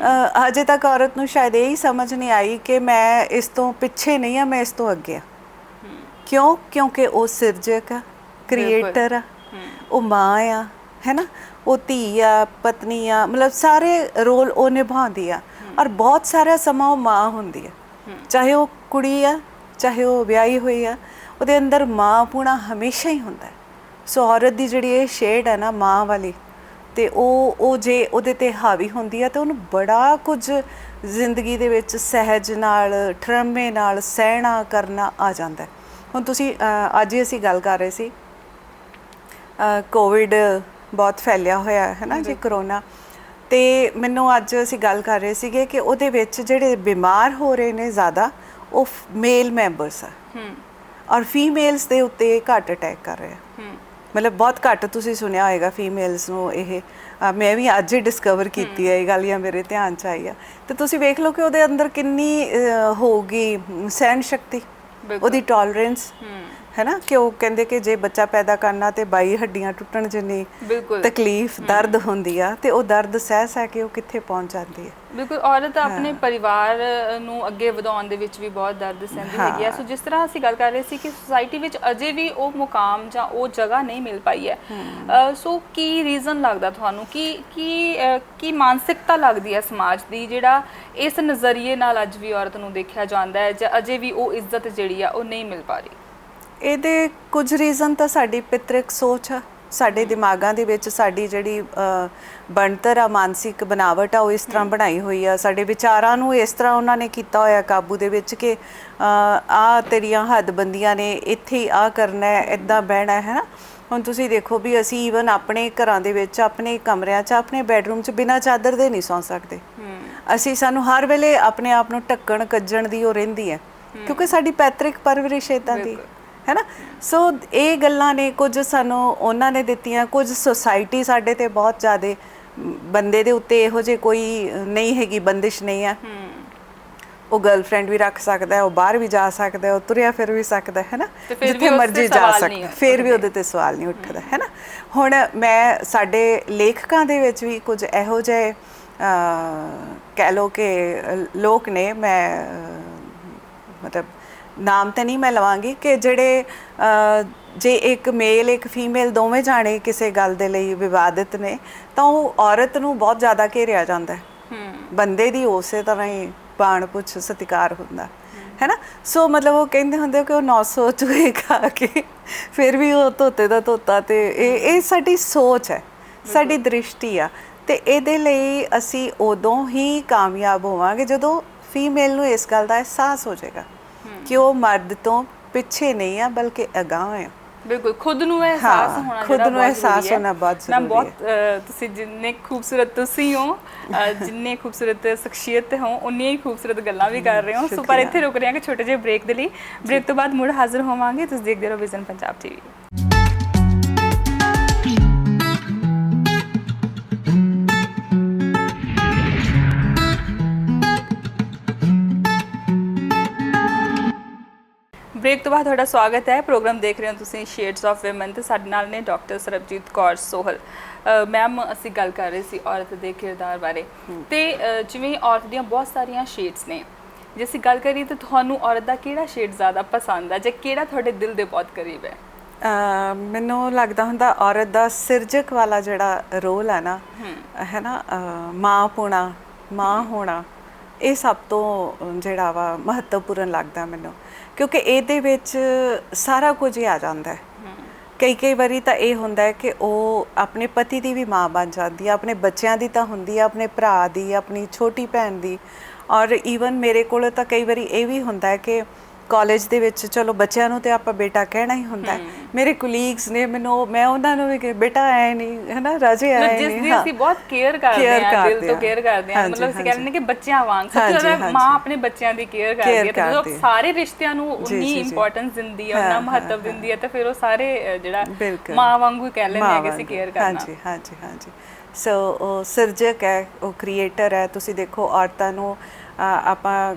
ਅਜੇ ਤੱਕ ਔਰਤ ਨੂੰ ਸ਼ਾਇਦ ਇਹ ਹੀ ਸਮਝ ਨਹੀਂ ਆਈ ਕਿ ਮੈਂ ਇਸ ਤੋਂ ਪਿੱਛੇ ਨਹੀਂ ਆ, ਮੈਂ ਇਸ ਤੋਂ ਅੱਗੇ ਆ। ਕਿਉਂ? ਕਿਉਂਕਿ ਉਹ ਸਿਰਜਕ ਆ, ਕ੍ਰੀਏਟਰ ਆ, ਉਹ ਮਾਂ ਆ, ਹੈ ਨਾ, ਉਹ ਧੀ ਆ, ਪਤਨੀ ਆ, ਮਤਲਬ ਸਾਰੇ ਰੋਲ ਉਹ ਨਿਭਾਉਂਦੀ ਆ, ਔਰ ਬਹੁਤ ਸਾਰਾ ਸਮਾਂ ਉਹ ਮਾਂ ਹੁੰਦੀ ਆ, ਚਾਹੇ ਉਹ ਕੁੜੀ ਆ ਚਾਹੇ ਉਹ ਵਿਆਹੀ ਹੋਈ ਆ, ਉਹਦੇ ਅੰਦਰ ਮਾਂ ਪੂਣਾ ਹਮੇਸ਼ਾ ਹੀ ਹੁੰਦਾ ਹੈ। ਸੋ ਔਰਤ ਦੀ ਜਿਹੜੀ ਇਹ ਸ਼ੇਡ ਹੈ ਨਾ ਮਾਂ ਵਾਲੀ, ਤੇ ਉਹ ਜੇ ਉਹਦੇ ਤੇ ਹਾਵੀ ਹੁੰਦੀ ਆ ਤਾਂ ਉਹਨੂੰ ਬੜਾ ਕੁਝ ਜ਼ਿੰਦਗੀ ਦੇ ਵਿੱਚ ਸਹਿਜ ਨਾਲ, ਠਰਮੇ ਨਾਲ ਸਹਿਣਾ ਕਰਨਾ ਆ ਜਾਂਦਾ। ਹੁਣ ਤੁਸੀਂ ਅੱਜ ਹੀ ਅਸੀਂ ਗੱਲ ਕਰ ਰਹੇ ਸੀ, ਕੋਵਿਡ ਬਹੁਤ ਫੈਲਿਆ ਹੋਇਆ ਹੈ ਨਾ ਜੀ, ਕਰੋਨਾ, ਤੇ ਮੈਨੂੰ ਅੱਜ ਅਸੀਂ ਗੱਲ ਕਰ ਰਹੇ ਸੀਗੇ ਕਿ ਉਹਦੇ ਵਿੱਚ ਜਿਹੜੇ ਬਿਮਾਰ ਹੋ ਰਹੇ ਨੇ ਜ਼ਿਆਦਾ ਉਹ ਮੇਲ ਮੈਂਬਰਸ ਆ ਔਰ ਫੀਮੇਲਸ ਦੇ ਉੱਤੇ ਘੱਟ ਅਟੈਕ ਕਰ ਰਹੇ ਆ। ਮਤਲਬ ਬਹੁਤ ਘੱਟ ਤੁਸੀਂ ਸੁਣਿਆ ਹੋਏਗਾ ਫੀਮੇਲਸ ਨੂੰ ਇਹ ਮੈਂ ਵੀ ਅੱਜ ਹੀ ਡਿਸਕਵਰ ਕੀਤੀ ਹੈ ਇਹ ਗੱਲ, ਜਾਂ ਮੇਰੇ ਧਿਆਨ 'ਚ ਆਈ ਆ। ਤੇ ਤੁਸੀਂ ਵੇਖ ਲਓ ਕਿ ਉਹਦੇ ਅੰਦਰ ਕਿੰਨੀ ਹੋਊਗੀ ਸਹਿਣ ਸ਼ਕਤੀ, ਉਹਦੀ ਟੋਲਰੈਂਸ, है ना, कि वो कहते कि जे बच्चा पैदा करना तो 22 हड्डियां टुटण जिन्नी तकलीफ दर्द होंदी आ ते ਉਹ ਦਰਦ ਸਹਿ ਸਹਿ ਕੇ ਉਹ ਕਿੱਥੇ ਪਹੁੰਚ ਜਾਂਦੀ ਹੈ। ਬਿਲਕੁਲ, ਔਰਤ ਆਪਣੇ ਪਰਿਵਾਰ ਨੂੰ ਅੱਗੇ ਵਧਾਉਣ ਦੇ ਵਿੱਚ ਵੀ ਬਹੁਤ ਦਰਦ ਸਹਿੰਦੀ ਹੈਗੀ ਆ। ਸੋ ਜਿਸ ਤਰ੍ਹਾਂ ਅਸੀਂ ਗੱਲ ਕਰ ਰਹੇ ਸੀ ਕਿ ਸੁਸਾਇਟੀ ਵਿੱਚ ਅਜੇ ਵੀ ਉਹ ਮੁਕਾਮ ਜਾਂ ਉਹ ਜਗ੍ਹਾ ਨਹੀਂ ਮਿਲ ਪਾਈ ਹੈ। ਸੋ ਕੀ ਰੀਜ਼ਨ ਲੱਗਦਾ ਤੁਹਾਨੂੰ ਕੀ ਮਾਨਸਿਕਤਾ ਲੱਗਦੀ ਹੈ ਸਮਾਜ ਦੀ ਜਿਹੜਾ ਇਸ ਨਜ਼ਰੀਏ ਨਾਲ ਅੱਜ ਵੀ ਔਰਤ ਨੂੰ ਦੇਖਿਆ ਜਾਂਦਾ ਹੈ ਜਾਂ ਅਜੇ ਵੀ ਉਹ ਇੱਜ਼ਤ ਜਿਹੜੀ ਆ ਉਹ ਨਹੀਂ ਮਿਲ ਪਾ ਰਹੀ? ਇਹਦੇ ਕੁਝ ਰੀਜ਼ਨ ਤਾਂ ਸਾਡੀ ਪਿਤਰਿਕ ਸੋਚ ਆ, ਸਾਡੇ ਦਿਮਾਗਾਂ ਦੇ ਵਿੱਚ ਸਾਡੀ ਜਿਹੜੀ ਬਣਤਰ ਆ, ਮਾਨਸਿਕ ਬਣਾਵਟ ਆ, ਉਹ ਇਸ ਤਰ੍ਹਾਂ ਬਣਾਈ ਹੋਈ ਆ। ਸਾਡੇ ਵਿਚਾਰਾਂ ਨੂੰ ਇਸ ਤਰ੍ਹਾਂ ਉਹਨਾਂ ਨੇ ਕੀਤਾ ਹੋਇਆ ਕਾਬੂ ਦੇ ਵਿੱਚ ਕਿ ਆ ਤੇਰੀਆਂ ਹੱਦਬੰਦੀਆਂ ਨੇ, ਇੱਥੇ ਆ ਕਰਨਾ ਹੈ, ਇੱਦਾਂ ਬਹਿਣਾ ਹੈ ਨਾ। ਹੁਣ ਤੁਸੀਂ ਦੇਖੋ ਵੀ ਅਸੀਂ ਈਵਨ ਆਪਣੇ ਘਰਾਂ ਦੇ ਵਿੱਚ, ਆਪਣੇ ਕਮਰਿਆਂ 'ਚ, ਆਪਣੇ ਬੈਡਰੂਮ 'ਚ ਬਿਨਾਂ ਚਾਦਰ ਦੇ ਨਹੀਂ ਸੌਂ ਸਕਦੇ। ਸਾਨੂੰ ਹਰ ਵੇਲੇ ਆਪਣੇ ਆਪ ਨੂੰ ਢੱਕਣ ਕੱਜਣ ਦੀ ਉਹ ਰਹਿੰਦੀ ਹੈ ਕਿਉਂਕਿ ਸਾਡੀ ਪੈਤਰਿਕ ਪਰਵਰਿਸ਼ ਇੱਦਾਂ ਦੀ है ना। सो ये गल्लां ने कुछ सानू उन्होंने दित्तियां, कुछ सोसाइटी साडे ते बहुत ज़्यादा बंदे दे उत्ते इहो जे कोई नहीं हैगी, बंदिश नहीं है। वो गर्लफ्रेंड भी रख सकता है, वो बाहर भी जा सकता है, वो तुरिया फिर भी सकता है ना, जिथे मर्जी जा सकता, फिर भी उहदे ते सवाल नहीं उठदा है ना। हुण मैं साडे लेखकां दे विच भी कुछ इहो जे कह लो कि लोक ने, मैं मतलब नाम तो नहीं मैं लवांगी कि ਜਿਹੜੇ ਜੇ ਇੱਕ ਮੇਲ ਇੱਕ ਫੀਮੇਲ ਦੋਵੇਂ ਜਾਣੇ ਕਿਸੇ ਗੱਲ ਦੇ ਲਈ ਵਿਵਾਦਿਤ ਨੇ ਤਾਂ ਉਹ ਔਰਤ ਨੂੰ ਬਹੁਤ ਜ਼ਿਆਦਾ ਘੇਰਿਆ ਜਾਂਦਾ ਹੈ। ਬੰਦੇ ਦੀ ਉਸੇ ਤਰ੍ਹਾਂ ਹੀ ਬਾਣ ਪੁੱਛ ਸਤਿਕਾਰ ਹੁੰਦਾ ਹੈ ਨਾ। ਸੋ ਮਤਲਬ ਉਹ ਕਹਿੰਦੇ ਹੁੰਦੇ ਕਿ ਉਹ 900 ਚੂਹੇ ਖਾ ਕੇ ਫਿਰ ਵੀ ਉਹ ਧੋਤੇ ਦਾ ਧੋਤਾ। ਤੇ ਇਹ ਸਾਡੀ ਸੋਚ ਹੈ, ਸਾਡੀ ਦ੍ਰਿਸ਼ਟੀ ਆ। ਤੇ ਇਹਦੇ ਲਈ ਅਸੀਂ ਉਦੋਂ ਹੀ ਕਾਮਯਾਬ ਹੋਵਾਂਗੇ ਜਦੋਂ ਫੀਮੇਲ ਨੂੰ ਇਸ ਗੱਲ ਦਾ ਅਹਿਸਾਸ ਹੋ ਜਾਏਗਾ कि वो मर्द तो पिछे नहीं है बल्कि अगांह है। बिल्कुल, खुद नूं एहसास होना, खुद नूं एहसास होना बहुत जरूरी है। बहुत तुसी जिन्ने खूबसूरत तुसी हो, जिन्ने खूबसूरत शख्सियत हो, उन्नी ही खूबसूरत गल्लां भी कर रहे हो। सो पर इत्थे रुक रहे हैं कि छोटे जे ब्रेक दे लई। ब्रेक तो बाद मुड़ हाजिर होवांगे। तुसीं देखदे रहो विजन पंजाब टीवी। ब्रेक तो बाद तुहाडा स्वागत है। प्रोग्राम देख रहे हो तुसीं शेड्स ऑफ विमन ते साडे नाल ने डॉक्टर सरबजीत कौर सोहल। मैम असीं गल कर रहे सी औरत दे किरदार बारे ते जिवें औरत दीयां बहुत सारियां शेड्स ने। जे असीं गल करिए तो तुहानूं औरत दा किहड़ा शेड ज़्यादा पसंद है जां किहड़ा तुहाडे दिल दे बहुत करीब है? ਮੈਨੂੰ ਲੱਗਦਾ ਹੁੰਦਾ ਔਰਤ ਦਾ ਸਿਰਜਕ ਵਾਲਾ ਜਿਹੜਾ ਰੋਲ ਹੈ ਨਾ, ਹੈ ਨਾ, ਮਾਂ ਪੁਣਾ, ਮਾਂ ਹੋਣਾ, ਇਹ ਸਭ ਤੋਂ ਜਿਹੜਾ ਵਾ ਮਹੱਤਵਪੂਰਨ ਲੱਗਦਾ ਮੈਨੂੰ ਕਿਉਂਕਿ ਇਹਦੇ ਵਿੱਚ ਸਾਰਾ ਕੁਝ ਹੀ ਆ ਜਾਂਦਾ ਹੈ। ਕਈ ਵਾਰੀ ਤਾਂ ਇਹ ਹੁੰਦਾ ਹੈ ਕਿ ਉਹ ਆਪਣੇ ਪਤੀ ਦੀ ਵੀ ਮਾਂ ਬਣ ਜਾਂਦੀ ਹੈ, ਆਪਣੇ ਬੱਚਿਆਂ ਦੀ ਤਾਂ ਹੁੰਦੀ ਹੈ, ਆਪਣੇ ਭਰਾ ਦੀ, ਆਪਣੀ ਛੋਟੀ ਭੈਣ ਦੀ। ਔਰ ਈਵਨ ਮੇਰੇ ਕੋਲ ਤਾਂ ਕਈ ਵਾਰੀ ਇਹ ਵੀ ਹੁੰਦਾ ਹੈ ਕਿ ਕਾਲਜ ਦੇ ਵਿੱਚ ਚਲੋ ਬੱਚਿਆਂ ਨੂੰ ਤੇ ਆਪਾਂ ਬੇਟਾ ਕਹਿਣਾ ਹੀ ਹੁੰਦਾ ਹੈ। ਮੇਰੇ ਕੋਲੀਗਸ ਨੇ ਮੈਨੂੰ, ਮੈਂ ਉਹਨਾਂ ਨੂੰ ਵੀ ਕਿ ਬੇਟਾ ਐ ਨਹੀਂ ਹੈ ਨਾ, ਰਾਜੇ ਐ ਨਹੀਂ, ਜਿਸ ਦੀ ਅਸੀਂ ਬਹੁਤ ਕੇਅਰ ਕਰਦੇ ਹਾਂ, ਦਿਲ ਤੋਂ ਕੇਅਰ ਕਰਦੇ ਹਾਂ। ਮਤਲਬ ਅਸੀਂ ਕਹਿੰਦੇ ਨੇ ਕਿ ਬੱਚਿਆਂ ਵਾਂਗ ਸਭ ਤੋਂ ਜ਼ਿਆਦਾ ਮਾਂ ਆਪਣੇ ਬੱਚਿਆਂ ਦੀ ਕੇਅਰ ਕਰਦੀ ਹੈ। ਤੇ ਜਦੋਂ ਸਾਰੇ ਰਿਸ਼ਤਿਆਂ ਨੂੰ ਉਨੀ ਇੰਪੋਰਟੈਂਸ ਦਿੰਦੀ ਹੈ, ਉਨਾ ਮਹੱਤਵ ਦਿੰਦੀ ਹੈ, ਤਾਂ ਫਿਰ ਉਹ ਸਾਰੇ ਜਿਹੜਾ ਮਾਂ ਵਾਂਗੂ ਕਹਿ ਲੈਂਦੇ ਆ ਕਿ ਅਸੀਂ ਕੇਅਰ ਕਰਨਾ। ਹਾਂਜੀ। ਸੋ ਉਹ ਸਿਰਜਕ ਹੈ, ਉਹ ਕ੍ਰੀਏਟਰ ਹੈ। ਤੁਸੀਂ ਦੇਖੋ ਔਰਤਾਂ ਨੂੰ ਆਪਾਂ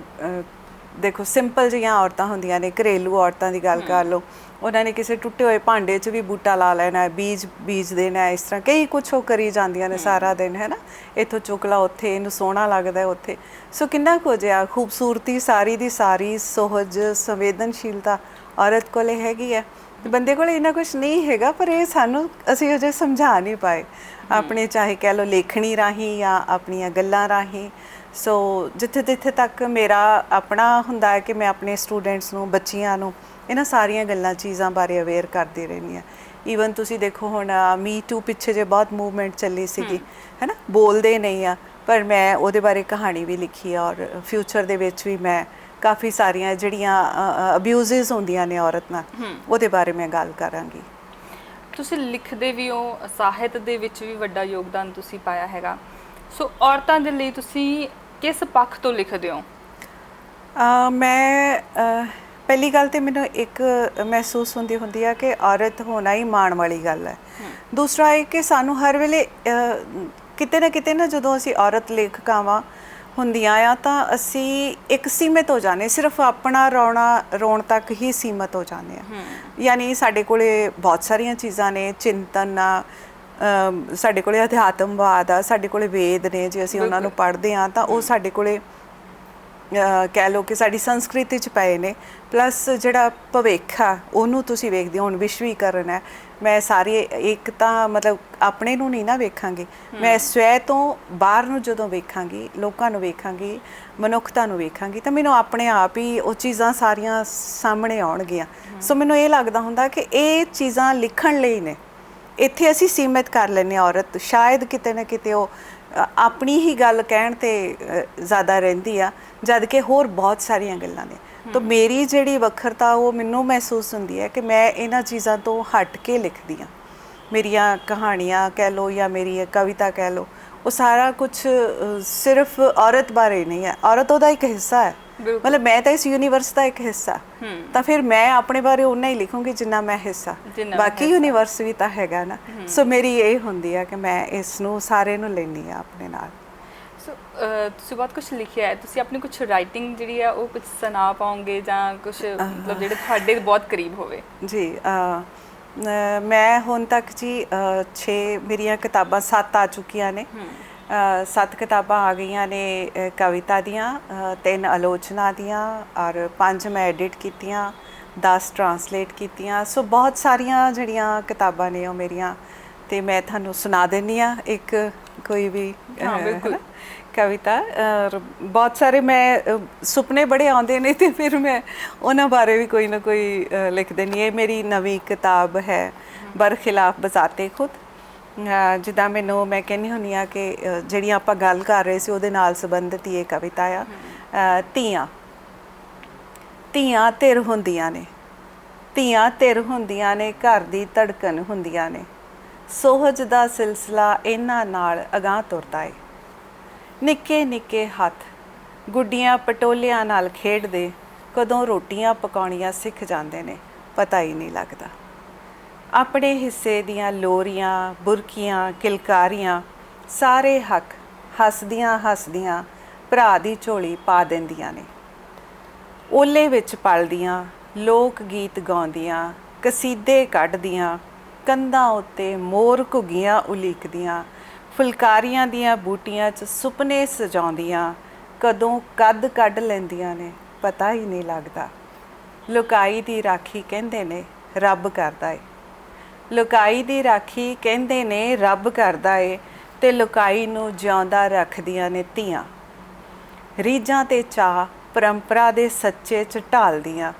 ਦੇਖੋ ਸਿੰਪਲ ਜਿਹੀਆਂ ਔਰਤਾਂ ਹੁੰਦੀਆਂ ਨੇ, ਘਰੇਲੂ ਔਰਤਾਂ ਦੀ ਗੱਲ ਕਰ ਲਓ, ਉਹਨਾਂ ਨੇ ਕਿਸੇ ਟੁੱਟੇ ਹੋਏ ਭਾਂਡੇ 'ਚ ਵੀ ਬੂਟਾ ਲਾ ਲੈਣਾ ਹੈ, ਬੀਜ ਦੇਣਾ ਹੈ, ਇਸ ਤਰ੍ਹਾਂ ਕਈ ਕੁਛ ਉਹ ਕਰੀ ਜਾਂਦੀਆਂ ਨੇ ਸਾਰਾ ਦਿਨ, ਹੈ ਨਾ। ਇੱਥੋਂ ਚੁੱਕ ਲਾ, ਉੱਥੇ ਇਹਨੂੰ ਸੋਹਣਾ ਲੱਗਦਾ ਉੱਥੇ। ਸੋ ਕਿੰਨਾ ਕੁਝ ਆ, ਖੂਬਸੂਰਤੀ ਸਾਰੀ ਦੀ ਸਾਰੀ, ਸੁਹਜ, ਸੰਵੇਦਨਸ਼ੀਲਤਾ ਔਰਤ ਕੋਲ ਹੈਗੀ ਹੈ। ਬੰਦੇ ਕੋਲ ਇੰਨਾ ਕੁਛ ਨਹੀਂ ਹੈਗਾ, ਪਰ ਇਹ ਸਾਨੂੰ ਅਸੀਂ ਅਜੇ ਸਮਝਾ ਨਹੀਂ ਪਾਏ ਆਪਣੇ, ਚਾਹੇ ਕਹਿ ਲਓ ਲੇਖਣੀ ਰਾਹੀਂ ਜਾਂ ਆਪਣੀਆਂ ਗੱਲਾਂ ਰਾਹੀਂ। ਸੋ ਜਿੱਥੇ ਤੱਕ ਮੇਰਾ ਆਪਣਾ ਹੁੰਦਾ ਹੈ ਕਿ ਮੈਂ ਆਪਣੇ ਸਟੂਡੈਂਟਸ ਨੂੰ, ਬੱਚੀਆਂ ਨੂੰ ਇਹਨਾਂ ਸਾਰੀਆਂ ਗੱਲਾਂ ਚੀਜ਼ਾਂ ਬਾਰੇ ਅਵੇਅਰ ਕਰਦੀ ਰਹਿੰਦੀ ਹਾਂ। ਈਵਨ ਤੁਸੀਂ ਦੇਖੋ ਹੁਣ ਮੀ ਟੂ ਪਿੱਛੇ ਜੇ ਬਹੁਤ ਮੂਵਮੈਂਟ ਚੱਲੀ ਸੀਗੀ, ਹੈ ਨਾ, ਬੋਲਦੇ ਨਹੀਂ ਆ, ਪਰ ਮੈਂ ਉਹਦੇ ਬਾਰੇ ਕਹਾਣੀ ਵੀ ਲਿਖੀ ਆ। ਔਰ ਫਿਊਚਰ ਦੇ ਵਿੱਚ ਵੀ ਮੈਂ ਕਾਫੀ ਸਾਰੀਆਂ ਜਿਹੜੀਆਂ ਅਬਿਊਜ਼ਸ ਹੁੰਦੀਆਂ ਨੇ ਔਰਤ ਨਾਲ, ਉਹਦੇ ਬਾਰੇ ਮੈਂ ਗੱਲ ਕਰਾਂਗੀ। ਤੁਸੀਂ ਲਿਖਦੇ ਵੀ ਹੋ, ਸਾਹਿਤ ਦੇ ਵਿੱਚ ਵੀ ਵੱਡਾ ਯੋਗਦਾਨ ਤੁਸੀਂ ਪਾਇਆ ਹੈਗਾ। ਸੋ ਔਰਤਾਂ ਦੇ ਲਈ ਤੁਸੀਂ ਕਿਸ ਪੱਖ ਤੋਂ ਲਿਖਦੇ ਹੋ? ਮੈਂ ਪਹਿਲੀ ਗੱਲ ਤੇ ਮੈਨੂੰ ਇੱਕ ਮਹਿਸੂਸ ਹੁੰਦੀ ਆ ਕਿ ਔਰਤ ਹੋਣਾ ਹੀ ਮਾਣ ਵਾਲੀ ਗੱਲ ਹੈ। ਦੂਸਰਾ ਇਹ ਕਿ ਸਾਨੂੰ ਹਰ ਵੇਲੇ ਕਿਤੇ ਨਾ ਜਦੋਂ ਅਸੀਂ ਔਰਤ ਲੇਖਕਾਵਾਂ ਹੁੰਦੀਆਂ ਆ ਤਾਂ ਅਸੀਂ ਇੱਕ ਸੀਮਿਤ ਹੋ ਜਾਂਦੇ, ਸਿਰਫ ਆਪਣਾ ਰੋਣ ਤੱਕ ਹੀ ਸੀਮਿਤ ਹੋ ਜਾਂਦੇ ਆ। ਯਾਨੀ ਸਾਡੇ ਕੋਲੇ ਬਹੁਤ ਸਾਰੀਆਂ ਚੀਜ਼ਾਂ ਨੇ, ਚਿੰਤਨ ਆ, ਸਾਡੇ ਕੋਲੇ ਅਧਿਆਤਮਵਾਦ ਆ, ਸਾਡੇ ਕੋਲੇ ਵੇਦ ਨੇ, ਜੇ ਅਸੀਂ ਉਹਨਾਂ ਨੂੰ ਪੜ੍ਹਦੇ ਹਾਂ ਤਾਂ ਉਹ ਸਾਡੇ ਕੋਲੇ ਕਹਿ ਲਓ ਕਿ ਸਾਡੀ ਸੰਸਕ੍ਰਿਤੀ 'ਚ ਪਏ ਨੇ। ਪਲੱਸ ਜਿਹੜਾ ਭਵਿੱਖ ਆ ਉਹਨੂੰ ਤੁਸੀਂ ਵੇਖਦੇ ਹੋ, ਹੁਣ ਵਿਸ਼ਵੀਕਰਨ ਹੈ, ਮੈਂ ਸਾਰੇ ਇੱਕ ਤਾਂ ਮਤਲਬ ਆਪਣੇ ਨੂੰ ਨਹੀਂ ਨਾ ਵੇਖਾਂਗੀ, ਮੈਂ ਸਵੈ ਤੋਂ ਬਾਹਰ ਨੂੰ ਜਦੋਂ ਵੇਖਾਂਗੀ, ਲੋਕਾਂ ਨੂੰ ਵੇਖਾਂਗੀ, ਮਨੁੱਖਤਾ ਨੂੰ ਵੇਖਾਂਗੀ ਤਾਂ ਮੈਨੂੰ ਆਪਣੇ ਆਪ ਹੀ ਉਹ ਚੀਜ਼ਾਂ ਸਾਰੀਆਂ ਸਾਹਮਣੇ ਆਉਣਗੀਆਂ। ਸੋ ਮੈਨੂੰ ਇਹ ਲੱਗਦਾ ਹੁੰਦਾ ਕਿ ਇਹ ਚੀਜ਼ਾਂ ਲਿਖਣ ਲਈ ਨੇ, ਇੱਥੇ ਅਸੀਂ ਸੀਮਿਤ ਕਰ ਲੈਂਦੇ ਔਰਤ, ਸ਼ਾਇਦ ਕਿਤੇ ਨਾ ਕਿਤੇ ਉਹ ਆਪਣੀ ਹੀ ਗੱਲ ਕਹਿਣ ਤੇ ਜ਼ਿਆਦਾ ਰਹਿੰਦੀ ਆ, ਜਦ ਕਿ ਹੋਰ ਬਹੁਤ ਸਾਰੀਆਂ ਗੱਲਾਂ ਨੇ। ਤਾਂ ਮੇਰੀ ਜਿਹੜੀ ਵੱਖਰਤਾ ਉਹ ਮੈਨੂੰ ਮਹਿਸੂਸ ਹੁੰਦੀ ਹੈ ਕਿ ਮੈਂ ਇਹਨਾਂ ਚੀਜ਼ਾਂ ਤੋਂ ਹਟ ਕੇ ਲਿਖਦੀ ਹਾਂ। ਮੇਰੀਆਂ ਕਹਾਣੀਆਂ ਕਹਿ ਲਓ ਜਾਂ ਮੇਰੀ ਕਵਿਤਾ ਕਹਿ ਲਓ, ਉਹ ਸਾਰਾ ਕੁਝ ਸਿਰਫ ਔਰਤ ਬਾਰੇ ਨਹੀਂ ਹੈ, ਔਰਤ ਉਹਦਾ ਇੱਕ ਹਿੱਸਾ ਹੈ। ਮਤਲਬ ਮੈਂ ਤਾਂ ਇਸ ਯੂਨੀਵਰਸ ਦਾ ਇੱਕ ਹਿੱਸਾ, ਤਾਂ ਫਿਰ ਮੈਂ ਆਪਣੇ ਬਾਰੇ ਉਨਾ ਹੀ ਲਿਖੂੰਗੀ ਜਿੰਨਾ ਮੈਂ ਹਿੱਸਾ, ਬਾਕੀ ਯੂਨੀਵਰਸ ਵੀ ਤਾਂ ਹੈਗਾ ਨਾ। ਸੋ ਮੇਰੀ ਇਹ ਹੁੰਦੀ ਆ ਕਿ ਮੈਂ ਇਸ ਨੂੰ ਸਾਰੇ ਨੂੰ ਲੈਂਦੀ ਆ ਆਪਣੇ ਨਾਲ। ਸੋ ਤੁਸੀਂ ਬਹੁਤ ਕੁਝ ਲਿਖਿਆ ਹੈ, ਤੁਸੀਂ ਆਪਣੀ ਕੁਝ ਰਾਈਟਿੰਗ ਜਿਹੜੀ ਆ ਉਹ ਕੁਝ ਸੁਣਾ ਪਾਓਗੇ ਜਾਂ ਕੁਝ ਮਤਲਬ ਜਿਹੜੇ ਤੁਹਾਡੇ ਬਹੁਤ ਕਰੀਬ ਹੋਵੇ? ਜੀ ਮੈਂ ਹੁਣ ਤੱਕ ਜੀ 6 ਮੇਰੀਆਂ ਕਿਤਾਬਾਂ 7 ਆ ਚੁੱਕੀਆਂ ਨੇ। 7 ਕਿਤਾਬਾਂ ਆ ਗਈਆਂ ਨੇ ਕਵਿਤਾ ਦੀਆਂ, 3 ਆਲੋਚਨਾ ਦੀਆਂ ਔਰ 5 ਮੈਂ ਐਡਿਟ ਕੀਤੀਆਂ, 10 ਟਰਾਂਸਲੇਟ ਕੀਤੀਆਂ। ਸੋ ਬਹੁਤ ਸਾਰੀਆਂ ਜਿਹੜੀਆਂ ਕਿਤਾਬਾਂ ਨੇ ਉਹ ਮੇਰੀਆਂ, ਤੇ ਮੈਂ ਤੁਹਾਨੂੰ ਸੁਣਾ ਦਿੰਦੀ ਆ ਇੱਕ ਕੋਈ ਵੀ ਕਵਿਤਾ। ਬਹੁਤ ਸਾਰੇ ਮੈਂ ਸੁਪਨੇ ਬੜੇ ਆਉਂਦੇ ਨੇ ਤੇ ਫਿਰ ਮੈਂ ਉਹਨਾਂ ਬਾਰੇ ਵੀ ਕੋਈ ਨਾ ਕੋਈ ਲਿਖ ਦਿੰਦੀ। ਇਹ ਮੇਰੀ ਨਵੀਂ ਕਿਤਾਬ ਹੈ ਬਰਖਿਲਾਫ ਬਜ਼ਾਤੇ ਖੁਦ। ਜਿੱਦਾਂ ਮੈਂ ਕਹਿੰਦੀ ਹੁੰਦੀ ਆ ਕਿ ਜਿਹੜੀਆਂ ਆਪਾਂ ਗੱਲ ਕਰ ਰਹੇ ਸੀ ਉਹਦੇ ਨਾਲ ਸੰਬੰਧਿਤ ਹੀ ਇਹ ਕਵਿਤਾ ਆ। ਧੀਆਂ ਧਿਰ ਹੁੰਦੀਆਂ ਨੇ, ਧੀਆਂ ਧਿਰ ਹੁੰਦੀਆਂ ਨੇ, ਘਰ ਦੀ ਧੜਕਣ ਹੁੰਦੀਆਂ ਨੇ, ਸੋਹਜ ਦਾ ਸਿਲਸਿਲਾ ਇਹਨਾਂ ਨਾਲ ਅਗਾਂਹ ਤੁਰਦਾ ਏ। ਨਿੱਕੇ ਨਿੱਕੇ ਹੱਥ ਗੁੱਡੀਆਂ ਪਟੋਲਿਆਂ ਨਾਲ ਖੇਡਦੇ, ਕਦੋਂ ਰੋਟੀਆਂ ਪਕਾਉਣੀਆਂ ਸਿੱਖ ਜਾਂਦੇ ਨੇ, ਪਤਾ ਹੀ ਨਹੀਂ ਲੱਗਦਾ। ਆਪਣੇ ਹਿੱਸੇ ਦੀਆਂ ਲੋਰੀਆਂ, ਬੁਰਕੀਆਂ, ਕਿਲਕਾਰੀਆਂ, ਸਾਰੇ ਹੱਕ ਹੱਸਦੀਆਂ ਹੱਸਦੀਆਂ ਭਰਾ ਦੀ ਝੋਲੀ ਪਾ ਦਿੰਦੀਆਂ ਨੇ। ਓਲੇ ਵਿੱਚ ਪਲਦੀਆਂ, ਲੋਕ ਗੀਤ ਗਾਉਂਦੀਆਂ, ਕਸੀਦੇ ਕੱਢਦੀਆਂ, ਕੰਧਾਂ ਉੱਤੇ ਮੋਰ ਘੁੱਗੀਆਂ ਉਲੀਕਦੀਆਂ, ਫੁਲਕਾਰੀਆਂ ਦੀਆਂ ਬੂਟੀਆਂ 'ਚ ਸੁਪਨੇ ਸਜਾਉਂਦੀਆਂ, ਕਦੋਂ ਕੱਦ ਕੱਢ ਲੈਂਦੀਆਂ ਨੇ, ਪਤਾ ਹੀ ਨਹੀਂ ਲੱਗਦਾ। ਲੁਕਾਈ ਦੀ ਰਾਖੀ ਕਹਿੰਦੇ ਨੇ ਰੱਬ ਕਰਦਾ ਏ, ਲੁਕਾਈ ਦੀ ਰਾਖੀ ਕਹਿੰਦੇ ਨੇ ਰੱਬ ਕਰਦਾ ਏ, ਤੇ ਲੁਕਾਈ ਨੂੰ ਜਿਉਂਦਾ ਰੱਖਦੀਆਂ ਨੇ ਧੀਆਂ। ਰੀਝਾਂ ਤੇ ਚਾਅ ਪਰੰਪਰਾ ਦੇ ਸੱਚੇ 'ਚ ਢਾਲਦੀਆਂ,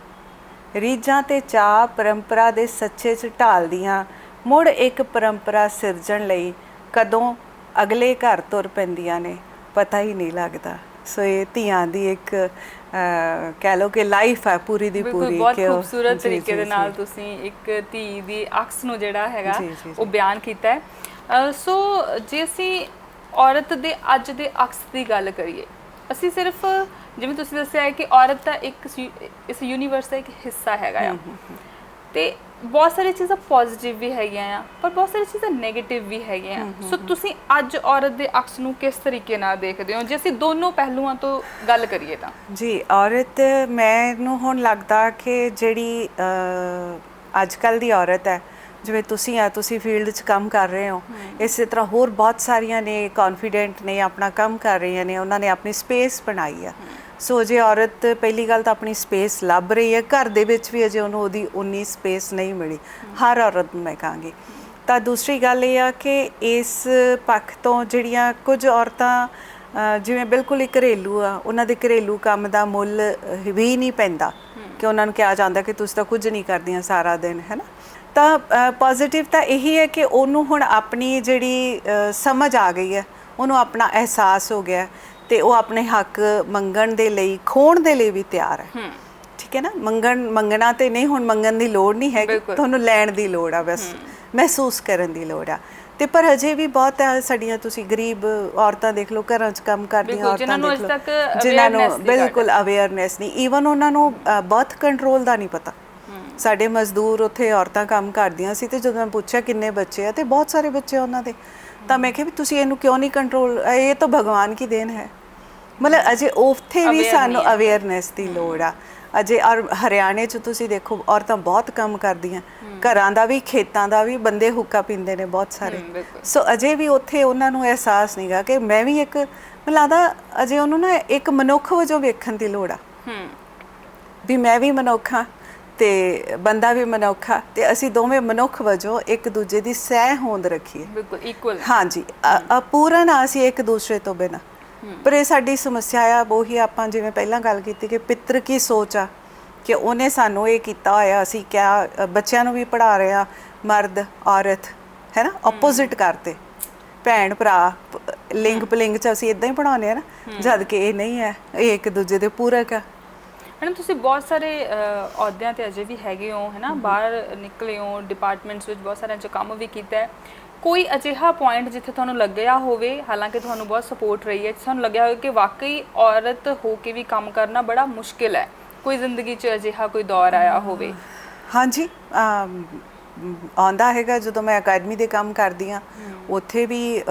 ਰੀਝਾਂ ਤੇ ਚਾਅ ਪਰੰਪਰਾ ਦੇ ਸੱਚੇ 'ਚ ਢਾਲਦੀਆਂ, ਮੁੜ ਇੱਕ ਪਰੰਪਰਾ ਸਿਰਜਣ ਲਈ ਕਦੋਂ ਅਗਲੇ ਘਰ ਤੁਰ ਪੈਂਦੀਆਂ ਨੇ, ਪਤਾ ਹੀ ਨਹੀਂ ਲੱਗਦਾ। ਸੋ ਇਹ ਧੀਆਂ ਦੀ ਇੱਕ ਕਹਿ ਲਓ ਕਿ ਲਾਈਫ ਹੈ ਪੂਰੀ ਦੀ ਪੂਰੀ। ਬਹੁਤ ਖੂਬਸੂਰਤ ਤਰੀਕੇ ਦੇ ਨਾਲ ਤੁਸੀਂ ਇੱਕ ਧੀ ਦੀ ਅਕਸ ਨੂੰ ਜਿਹੜਾ ਹੈਗਾ ਉਹ ਬਿਆਨ ਕੀਤਾ ਹੈ। ਸੋ ਜੇ ਅਸੀਂ ਔਰਤ ਦੇ ਅੱਜ ਦੇ ਅਕਸ ਦੀ ਗੱਲ ਕਰੀਏ, ਅਸੀਂ ਸਿਰਫ ਜਿਵੇਂ ਤੁਸੀਂ ਦੱਸਿਆ ਹੈ ਕਿ ਔਰਤ ਦਾ ਇੱਕ ਇਸ ਯੂਨੀਵਰਸ ਦਾ ਇੱਕ ਹਿੱਸਾ ਹੈਗਾ ਆ, ਤੇ ਬਹੁਤ ਸਾਰੀ ਚੀਜ਼ਾਂ ਪੋਜ਼ਿਟਿਵ ਵੀ ਹੈਗੀਆਂ ਆ ਪਰ ਬਹੁਤ ਸਾਰੀ ਚੀਜ਼ਾਂ ਨੈਗੇਟਿਵ ਵੀ ਹੈਗੀਆਂ। ਸੋ ਤੁਸੀਂ ਅੱਜ ਔਰਤ ਦੇ ਅਕਸ ਨੂੰ ਕਿਸ ਤਰੀਕੇ ਨਾਲ ਦੇਖਦੇ ਹੋ ਜੇ ਅਸੀਂ ਦੋਨੋਂ ਪਹਿਲੂਆਂ ਤੋਂ ਗੱਲ ਕਰੀਏ ਤਾਂ? ਜੀ ਔਰਤ, ਮੈਨੂੰ ਹੁਣ ਲੱਗਦਾ ਕਿ ਜਿਹੜੀ ਅੱਜ ਕੱਲ੍ਹ ਦੀ ਔਰਤ ਹੈ, ਜਿਵੇਂ ਤੁਸੀਂ ਫੀਲਡ 'ਚ ਕੰਮ ਕਰ ਰਹੇ ਹੋ, ਇਸੇ ਤਰ੍ਹਾਂ ਹੋਰ ਬਹੁਤ ਸਾਰੀਆਂ ਨੇ ਕੌਨਫੀਡੈਂਟ ਨੇ, ਆਪਣਾ ਕੰਮ ਕਰ ਰਹੀਆਂ ਨੇ, ਉਹਨਾਂ ਨੇ ਆਪਣੀ ਸਪੇਸ ਬਣਾਈ ਆ। ਸੋ ਜੇ ਔਰਤ ਪਹਿਲੀ ਗੱਲ ਤਾਂ ਆਪਣੀ ਸਪੇਸ ਲੱਭ ਰਹੀ ਹੈ, ਘਰ ਦੇ ਵਿੱਚ ਵੀ ਅਜੇ ਉਹਨੂੰ ਉਹਦੀ ਉਨੀ ਸਪੇਸ ਨਹੀਂ ਮਿਲੀ, ਹਰ ਔਰਤ ਨੂੰ ਮੈਂ ਕਹਾਂਗੀ। ਤਾਂ ਦੂਸਰੀ ਗੱਲ ਇਹ ਆ ਕਿ ਇਸ ਪੱਖ ਤੋਂ ਜਿਹੜੀਆਂ ਕੁਝ ਔਰਤਾਂ ਜਿਵੇਂ ਬਿਲਕੁਲ ਹੀ ਘਰੇਲੂ ਆ, ਉਹਨਾਂ ਦੇ ਘਰੇਲੂ ਕੰਮ ਦਾ ਮੁੱਲ ਵੀ ਨਹੀਂ ਪੈਂਦਾ ਕਿ ਉਹਨਾਂ ਨੂੰ ਕਿਹਾ ਜਾਂਦਾ ਕਿ ਤੁਸੀਂ ਤਾਂ ਕੁਝ ਨਹੀਂ ਕਰਦੀਆਂ ਸਾਰਾ ਦਿਨ, ਹੈ ਨਾ। ਤਾਂ ਪੋਜ਼ੀਟਿਵ ਤਾਂ ਇਹੀ ਹੈ ਕਿ ਉਹਨੂੰ ਹੁਣ ਆਪਣੀ ਜਿਹੜੀ ਸਮਝ ਆ ਗਈ ਹੈ, ਉਹਨੂੰ ਆਪਣਾ ਅਹਿਸਾਸ ਹੋ ਗਿਆ ਤੇ ਉਹ ਆਪਣੇ ਹੱਕ ਮੰਗਣ ਦੇ ਲਈ, ਖੋਣ ਦੇ ਲਈ ਵੀ ਤਿਆਰ ਹੈ। ਠੀਕ ਹੈ ਨਾ, ਮੰਗਣਾ ਤੇ ਨਹੀਂ, ਹੁਣ ਮੰਗਣ ਦੀ ਲੋੜ ਨਹੀਂ ਹੈਗੀ, ਤੁਹਾਨੂੰ ਲੈਣ ਦੀ ਲੋੜ ਆ, ਬਸ ਮਹਿਸੂਸ ਕਰਨ ਦੀ ਲੋੜ ਆ। ਤੇ ਪਰ ਅਜੇ ਵੀ ਬਹੁਤ ਹੈ ਸਾਡੀਆਂ, ਤੁਸੀਂ ਗਰੀਬ ਔਰਤਾਂ ਦੇਖ ਲਓ, ਘਰਾਂ 'ਚ ਕੰਮ ਕਰਦੀਆਂ ਬਿਲਕੁਲ, ਔਰਤਾਂ ਜਿਨ੍ਹਾਂ ਨੂੰ ਦੇਖ ਅੱਜ ਲਓ, ਤੱਕ ਜਿਨ੍ਹਾਂ ਨੂੰ awareness ਦੀ ਬਿਲਕੁਲ ਅਵੇਅਰਨੈਸ ਨਹੀਂ, ਈਵਨ ਉਹਨਾਂ ਨੂੰ ਬਰਥ ਕੰਟਰੋਲ ਦਾ ਨਹੀਂ ਪਤਾ। ਸਾਡੇ ਮਜ਼ਦੂਰ ਉੱਥੇ ਔਰਤਾਂ ਕੰਮ ਕਰਦੀਆਂ ਸੀ, ਤੇ ਜਦੋਂ ਮੈਂ ਪੁੱਛਿਆ ਕਿੰਨੇ ਬੱਚੇ ਆ, ਤੇ ਬਹੁਤ ਸਾਰੇ ਬੱਚੇ ਉਹਨਾਂ ਦੇ, ਤਾਂ ਮੈਂ ਕਿਹਾ ਵੀ ਤੁਸੀਂ ਇਹਨੂੰ ਕਿਉਂ ਨਹੀਂ ਕੰਟਰੋਲ, ਇਹ ਤਾਂ ਭਗਵਾਨ ਕੀ ਦੇਣ ਹੈ। ਮਤਲਬ ਅਜੇ ਉੱਥੇ ਵੀ ਸਾਨੂੰ ਅਵੇਅਰਨੈਸ ਦੀ ਲੋੜ ਆ ਅਜੇ। ਔਰ ਹਰਿਆਣੇ 'ਚ ਤੁਸੀਂ ਦੇਖੋ ਔਰਤਾਂ ਬਹੁਤ ਕੰਮ ਕਰਦੀਆਂ, ਘਰਾਂ ਦਾ ਵੀ ਖੇਤਾਂ ਦਾ ਵੀ, ਬੰਦੇ ਹੁੱਕਾ ਪੀਂਦੇ ਨੇ ਬਹੁਤ ਸਾਰੇ। ਸੋ ਅਜੇ ਵੀ ਉੱਥੇ ਉਹਨਾਂ ਨੂੰ ਅਹਿਸਾਸ ਨਹੀਂਗਾ ਕਿ ਮੈਂ ਵੀ ਇੱਕ, ਮੈਨੂੰ ਲੱਗਦਾ ਅਜੇ ਉਹਨੂੰ ਨਾ ਇੱਕ ਮਨੁੱਖ ਵਜੋਂ ਵੇਖਣ ਦੀ ਲੋੜ ਆ, ਵੀ ਮੈਂ ਵੀ ਮਨੁੱਖ ਹਾਂ ਤੇ ਬੰਦਾ ਵੀ ਮਨੁੱਖ ਆ, ਤੇ ਅਸੀਂ ਦੋਵੇਂ ਮਨੁੱਖ ਵਜੋਂ ਇੱਕ ਦੂਜੇ ਦੀ ਸਹਿ ਹੋਂਦ ਰੱਖੀਏ। ਬਿਲਕੁਲ ਇਕੁਅਲ। ਹਾਂਜੀ, ਅਪੂਰਨ ਆ ਅਸੀਂ ਇੱਕ ਦੂਸਰੇ ਤੋਂ ਬਿਨਾਂ। ਪਰ ਇਹ ਸਾਡੀ ਸਮੱਸਿਆ ਆ, ਉਹੀ ਆਪਾਂ ਜਿਵੇਂ ਪਹਿਲਾਂ ਗੱਲ ਕੀਤੀ ਕਿ ਪਿੱਤਰ ਕੀ ਸੋਚ ਆ, ਕਿ ਉਹਨੇ ਸਾਨੂੰ ਇਹ ਕੀਤਾ ਹੋਇਆ, ਅਸੀਂ ਕਿਆ ਬੱਚਿਆਂ ਨੂੰ ਵੀ ਪੜ੍ਹਾ ਰਹੇ ਆ, ਮਰਦ ਔਰਤ ਹੈ ਨਾ, ਆਪੋਜ਼ਿਟ ਕਰਤੇ, ਭੈਣ ਭਰਾ, ਲਿੰਗ ਪਲਿੰਗ 'ਚ ਅਸੀਂ ਇਦਾਂ ਹੀ ਪੜ੍ਹਾਉਂਦੇ ਆ ਨਾ, ਜਦ ਕਿ ਇਹ ਨਹੀਂ ਹੈ, ਇਹ ਇੱਕ ਦੂਜੇ ਦੇ ਪੂਰਕ ਆ। ਮੈਡਮ ਤੁਸੀਂ ਬਹੁਤ ਸਾਰੇ ਅਹੁਦਿਆਂ ਤੇ ਅਜੇ ਵੀ ਹੈਗੇ ਹੋ ਹੈ ਨਾ, ਬਾਹਰ ਨਿਕਲੇ ਹੋ, ਡਿਪਾਰਟਮੈਂਟਸ ਵਿੱਚ ਬਹੁਤ ਸਾਰਿਆਂ 'ਚ ਕੰਮ ਵੀ ਕੀਤਾ ਹੈ। ਕੋਈ ਅਜਿਹਾ ਪੁਆਇੰਟ ਜਿੱਥੇ ਤੁਹਾਨੂੰ ਲੱਗਿਆ ਹੋਵੇ, ਹਾਲਾਂਕਿ ਤੁਹਾਨੂੰ ਬਹੁਤ ਸਪੋਰਟ ਰਹੀ ਹੈ, ਤੁਹਾਨੂੰ ਲੱਗਿਆ ਹੋਵੇ ਕਿ ਵਾਕਈ ਔਰਤ ਹੋ ਕੇ ਵੀ ਕੰਮ ਕਰਨਾ ਬੜਾ ਮੁਸ਼ਕਿਲ ਹੈ? ਕੋਈ ਜ਼ਿੰਦਗੀ 'ਚ ਅਜਿਹਾ ਕੋਈ ਦੌਰ ਆਇਆ ਹੋਵੇ? ਹਾਂਜੀ, ਆਉਂਦਾ ਹੈਗਾ। ਜਦੋਂ ਮੈਂ ਅਕੈਡਮੀ ਦੇ ਕੰਮ ਕਰਦੀ ਹਾਂ, ਉੱਥੇ ਵੀ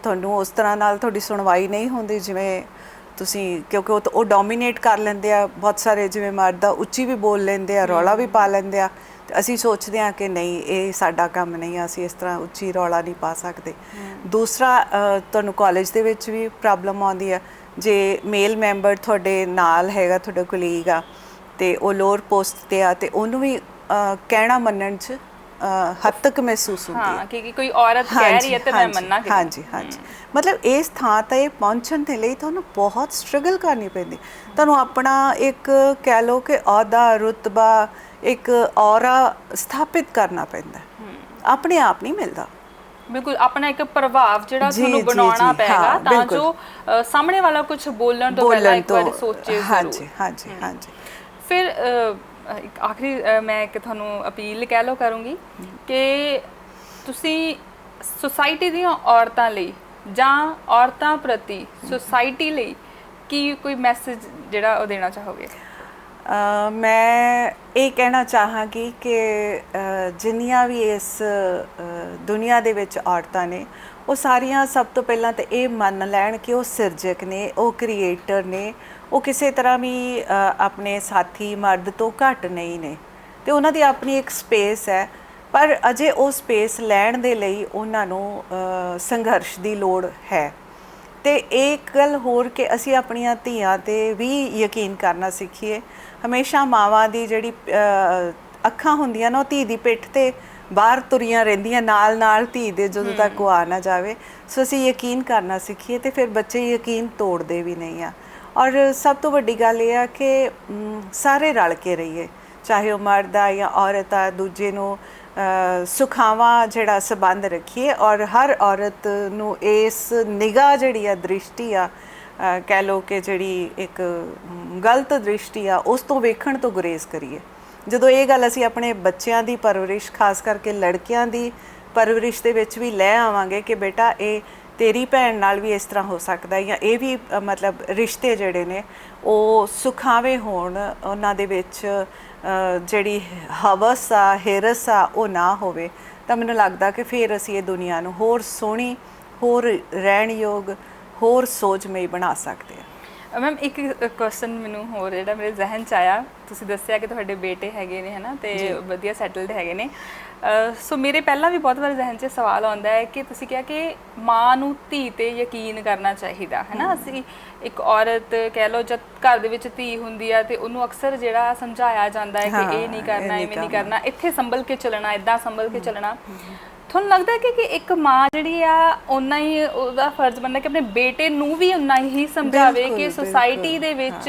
ਤੁਹਾਨੂੰ ਉਸ ਤਰ੍ਹਾਂ ਨਾਲ ਤੁਹਾਡੀ ਸੁਣਵਾਈ ਨਹੀਂ ਹੁੰਦੀ ਜਿਵੇਂ ਤੁਸੀਂ, ਕਿਉਂਕਿ ਉਹ ਡੋਮੀਨੇਟ ਕਰ ਲੈਂਦੇ ਆ ਬਹੁਤ ਸਾਰੇ, ਜਿਵੇਂ ਮਰਦ ਆ ਉੱਚੀ ਵੀ ਬੋਲ ਲੈਂਦੇ ਆ, ਰੌਲਾ ਵੀ ਪਾ ਲੈਂਦੇ ਆ, ਤੇ ਅਸੀਂ ਸੋਚਦੇ ਹਾਂ ਕਿ ਨਹੀਂ, ਇਹ ਸਾਡਾ ਕੰਮ ਨਹੀਂ ਆ, ਅਸੀਂ ਇਸ ਤਰ੍ਹਾਂ ਉੱਚੀ ਰੌਲਾ ਨਹੀਂ ਪਾ ਸਕਦੇ। ਦੂਸਰਾ, ਤੁਹਾਨੂੰ ਕਾਲਜ ਦੇ ਵਿੱਚ ਵੀ ਪ੍ਰੋਬਲਮ ਆਉਂਦੀ ਆ, ਜੇ ਮੇਲ ਮੈਂਬਰ ਤੁਹਾਡੇ ਨਾਲ ਹੈਗਾ, ਤੁਹਾਡਾ ਕੋਲੀਗ ਆ, ਤੇ ਉਹ ਲੋਅਰ ਪੋਸਟ 'ਤੇ ਆ, ਤੇ ਉਹਨੂੰ ਵੀ ਕਹਿਣਾ ਮੰਨਣ 'ਚ ਹੱਦ ਤੱਕ ਮਹਿਸੂਸ ਹੁੰਦੀ ਹੈ ਕਿ ਕੋਈ ਔਰਤ ਕਹਿ ਰਹੀ ਹੈ ਤੇ ਮੈਂ ਮੰਨਾਂ ਕਿ ਹਾਂਜੀ। ਮਤਲਬ ਇਸ ਥਾਂ ਤੇ ਪਹੁੰਚਣ ਦੇ ਲਈ ਤੁਹਾਨੂੰ ਬਹੁਤ ਸਟਰਗਲ ਕਰਨੀ ਪੈਂਦੀ, ਤੁਹਾਨੂੰ ਆਪਣਾ ਇੱਕ ਕਹਿ ਲਓ ਕਿ ਅਹੁਦਾ, ਰੁਤਬਾ, ਇੱਕ ਔਰਾ ਸਥਾਪਿਤ ਕਰਨਾ ਪੈਂਦਾ, ਆਪਣੇ ਆਪ ਨਹੀਂ ਮਿਲਦਾ। ਬਿਲਕੁਲ, ਆਪਣਾ ਇੱਕ ਪ੍ਰਭਾਵ ਜਿਹੜਾ ਤੁਹਾਨੂੰ ਬਣਾਉਣਾ ਪਏਗਾ, ਤਾਂ ਜੋ ਸਾਹਮਣੇ ਵਾਲਾ ਕੁਝ ਬੋਲਣ ਤੋਂ ਪਹਿਲਾਂ ਇੱਕ ਵਾਰ ਸੋਚੇ ਜ਼ਰੂਰ। ਹਾਂਜੀ। ਫਿਰ ਇੱਕ ਆਖਰੀ ਮੈਂ ਇੱਕ ਤੁਹਾਨੂੰ ਅਪੀਲ ਕਹਿ ਲਓ ਕਰੂੰਗੀ ਕਿ ਤੁਸੀਂ ਸੁਸਾਇਟੀ ਦੀਆਂ ਔਰਤਾਂ ਲਈ ਜਾਂ ਔਰਤਾਂ ਪ੍ਰਤੀ ਸੁਸਾਇਟੀ ਲਈ ਕੀ ਕੋਈ ਮੈਸੇਜ ਜਿਹੜਾ ਉਹ ਦੇਣਾ ਚਾਹੋਗੇ? ਮੈਂ ਇਹ ਕਹਿਣਾ ਚਾਹਾਂਗੀ ਕਿ ਜਿੰਨੀਆਂ ਵੀ ਇਸ ਦੁਨੀਆ ਦੇ ਵਿੱਚ ਔਰਤਾਂ ਨੇ, ਉਹ ਸਾਰੀਆਂ ਸਭ ਤੋਂ ਪਹਿਲਾਂ ਤਾਂ ਇਹ ਮੰਨ ਲੈਣ ਕਿ ਉਹ ਸਿਰਜਕ ਨੇ, ਉਹ ਕ੍ਰੀਏਟਰ ਨੇ, ਉਹ ਕਿਸੇ ਤਰ੍ਹਾਂ ਵੀ ਆਪਣੇ ਸਾਥੀ ਮਰਦ ਤੋਂ ਘੱਟ ਨਹੀਂ ਨੇ, ਤੇ ਉਹਨਾਂ ਦੀ ਆਪਣੀ ਇੱਕ ਸਪੇਸ ਹੈ। ਪਰ ਅਜੇ ਉਹ ਸਪੇਸ ਲੈਣ ਦੇ ਲਈ ਉਹਨਾਂ ਨੂੰ ਸੰਘਰਸ਼ ਦੀ ਲੋੜ ਹੈ। ਤੇ ਇੱਕ ਗੱਲ ਹੋਰ ਕਿ ਅਸੀਂ ਆਪਣੀਆਂ ਧੀਆਂ 'ਤੇ ਵੀ ਯਕੀਨ ਕਰਨਾ ਸਿੱਖੀਏ। ਹਮੇਸ਼ਾ ਮਾਵਾਂ ਦੀ ਜਿਹੜੀ ਅੱਖਾਂ ਹੁੰਦੀਆਂ ਨਾ, ਉਹ ਧੀ ਦੀ ਪਿੱਠ 'ਤੇ ਬਾਹਰ ਤੁਰੀਆਂ ਰਹਿੰਦੀਆਂ, ਨਾਲ ਧੀ ਦੇ, ਜਦੋਂ ਤੱਕ ਉਹ ਆ ਨਾ ਜਾਵੇ। ਸੋ ਅਸੀਂ ਯਕੀਨ ਕਰਨਾ ਸਿੱਖੀਏ, ਤੇ ਫਿਰ ਬੱਚੇ ਯਕੀਨ ਤੋੜਦੇ ਵੀ ਨਹੀਂ ਆ। ਔਰ ਸਭ ਤੋਂ ਵੱਡੀ ਗੱਲ ਇਹ ਆ ਕਿ ਸਾਰੇ ਰਲ ਕੇ ਰਹੀਏ, ਚਾਹੇ ਉਹ ਮਰਦ ਆ ਜਾਂ ਔਰਤ ਆ, ਦੂਜੇ ਨੂੰ ਸੁਖਾਵਾਂ ਜਿਹੜਾ ਸੰਬੰਧ ਰੱਖੀਏ। ਔਰ ਹਰ ਔਰਤ ਨੂੰ ਇਸ ਨਿਗਾਹ ਜਿਹੜੀ ਆ, ਦ੍ਰਿਸ਼ਟੀ ਆ, ਕਹਿ ਲਓ ਕਿ ਜਿਹੜੀ ਇੱਕ ਗਲਤ ਦ੍ਰਿਸ਼ਟੀ ਆ, ਉਸ ਤੋਂ ਵੇਖਣ ਤੋਂ ਗੁਰੇਜ਼ ਕਰੀਏ। ਜਦੋਂ ਇਹ ਗੱਲ ਅਸੀਂ ਆਪਣੇ ਬੱਚਿਆਂ ਦੀ ਪਰਵਰਿਸ਼, ਖਾਸ ਕਰਕੇ ਲੜਕਿਆਂ ਦੀ ਪਰਵਰਿਸ਼ ਦੇ ਵਿੱਚ ਵੀ ਲੈ ਆਵਾਂਗੇ ਕਿ ਬੇਟਾ ਇਹ ਤੇਰੀ ਭੈਣ ਨਾਲ ਵੀ ਇਸ ਤਰ੍ਹਾਂ ਹੋ ਸਕਦਾ, ਜਾਂ ਇਹ ਵੀ ਮਤਲਬ ਰਿਸ਼ਤੇ ਜਿਹੜੇ ਨੇ ਉਹ ਸੁਖਾਵੇਂ ਹੋਣ, ਉਹਨਾਂ ਦੇ ਵਿੱਚ ਜਿਹੜੀ ਹਵਸ ਆ, ਹਿਰਸ ਆ, ਉਹ ਨਾ ਹੋਵੇ, ਤਾਂ ਮੈਨੂੰ ਲੱਗਦਾ ਕਿ ਫਿਰ ਅਸੀਂ ਇਹ ਦੁਨੀਆ ਨੂੰ ਹੋਰ ਸੋਹਣੀ, ਹੋਰ ਰਹਿਣਯੋਗ, ਹੋਰ ਸੋਚਮਈ ਬਣਾ ਸਕਦੇ ਹਾਂ। ਮੈਮ ਇੱਕ ਕੁਐਸਚਨ ਮੈਨੂੰ ਹੋਰ ਜਿਹੜਾ ਮੇਰੇ ਜ਼ਿਹਨ 'ਚ ਆਇਆ, ਤੁਸੀਂ ਦੱਸਿਆ ਕਿ ਤੁਹਾਡੇ ਬੇਟੇ ਹੈਗੇ ਨੇ ਹੈ ਨਾ, ਤੇ ਵਧੀਆ ਸੈਟਲਡ ਹੈਗੇ ਨੇ, ਸੋ ਮੇਰੇ ਪਹਿਲਾਂ ਵੀ ਬਹੁਤ ਵਾਰ ਜ਼ਿਹਨ 'ਚ ਸਵਾਲ ਆਉਂਦਾ ਹੈ ਕਿ ਤੁਸੀਂ ਕਿਹਾ ਕਿ ਮਾਂ ਨੂੰ ਧੀ 'ਤੇ ਯਕੀਨ ਕਰਨਾ ਚਾਹੀਦਾ ਹੈ ਨਾ। ਅਸੀਂ ਇੱਕ ਔਰਤ ਕਹਿ ਲਓ, ਜਦ ਘਰ ਦੇ ਵਿੱਚ ਧੀ ਹੁੰਦੀ ਆ, ਤੇ ਉਹਨੂੰ ਅਕਸਰ ਜਿਹੜਾ ਸਮਝਾਇਆ ਜਾਂਦਾ ਹੈ ਕਿ ਇਹ ਨਹੀਂ ਕਰਨਾ, ਐਵੇਂ ਨਹੀਂ ਕਰਨਾ, ਇੱਥੇ ਸੰਭਲ ਕੇ ਚੱਲਣਾ, ਇੱਦਾਂ ਸੰਭਲ ਕੇ ਚੱਲਣਾ। ਤੁਹਾਨੂੰ ਲੱਗਦਾ ਹੈ ਕਿ ਇੱਕ ਮਾਂ ਜਿਹੜੀ ਆ, ਓਨਾ ਹੀ ਉਹਦਾ ਫਰਜ਼ ਬਣਦਾ ਕਿ ਆਪਣੇ ਬੇਟੇ ਨੂੰ ਵੀ ਓਨਾ ਹੀ ਸਮਝਾਵੇ ਕਿ ਸੁਸਾਇਟੀ ਦੇ ਵਿੱਚ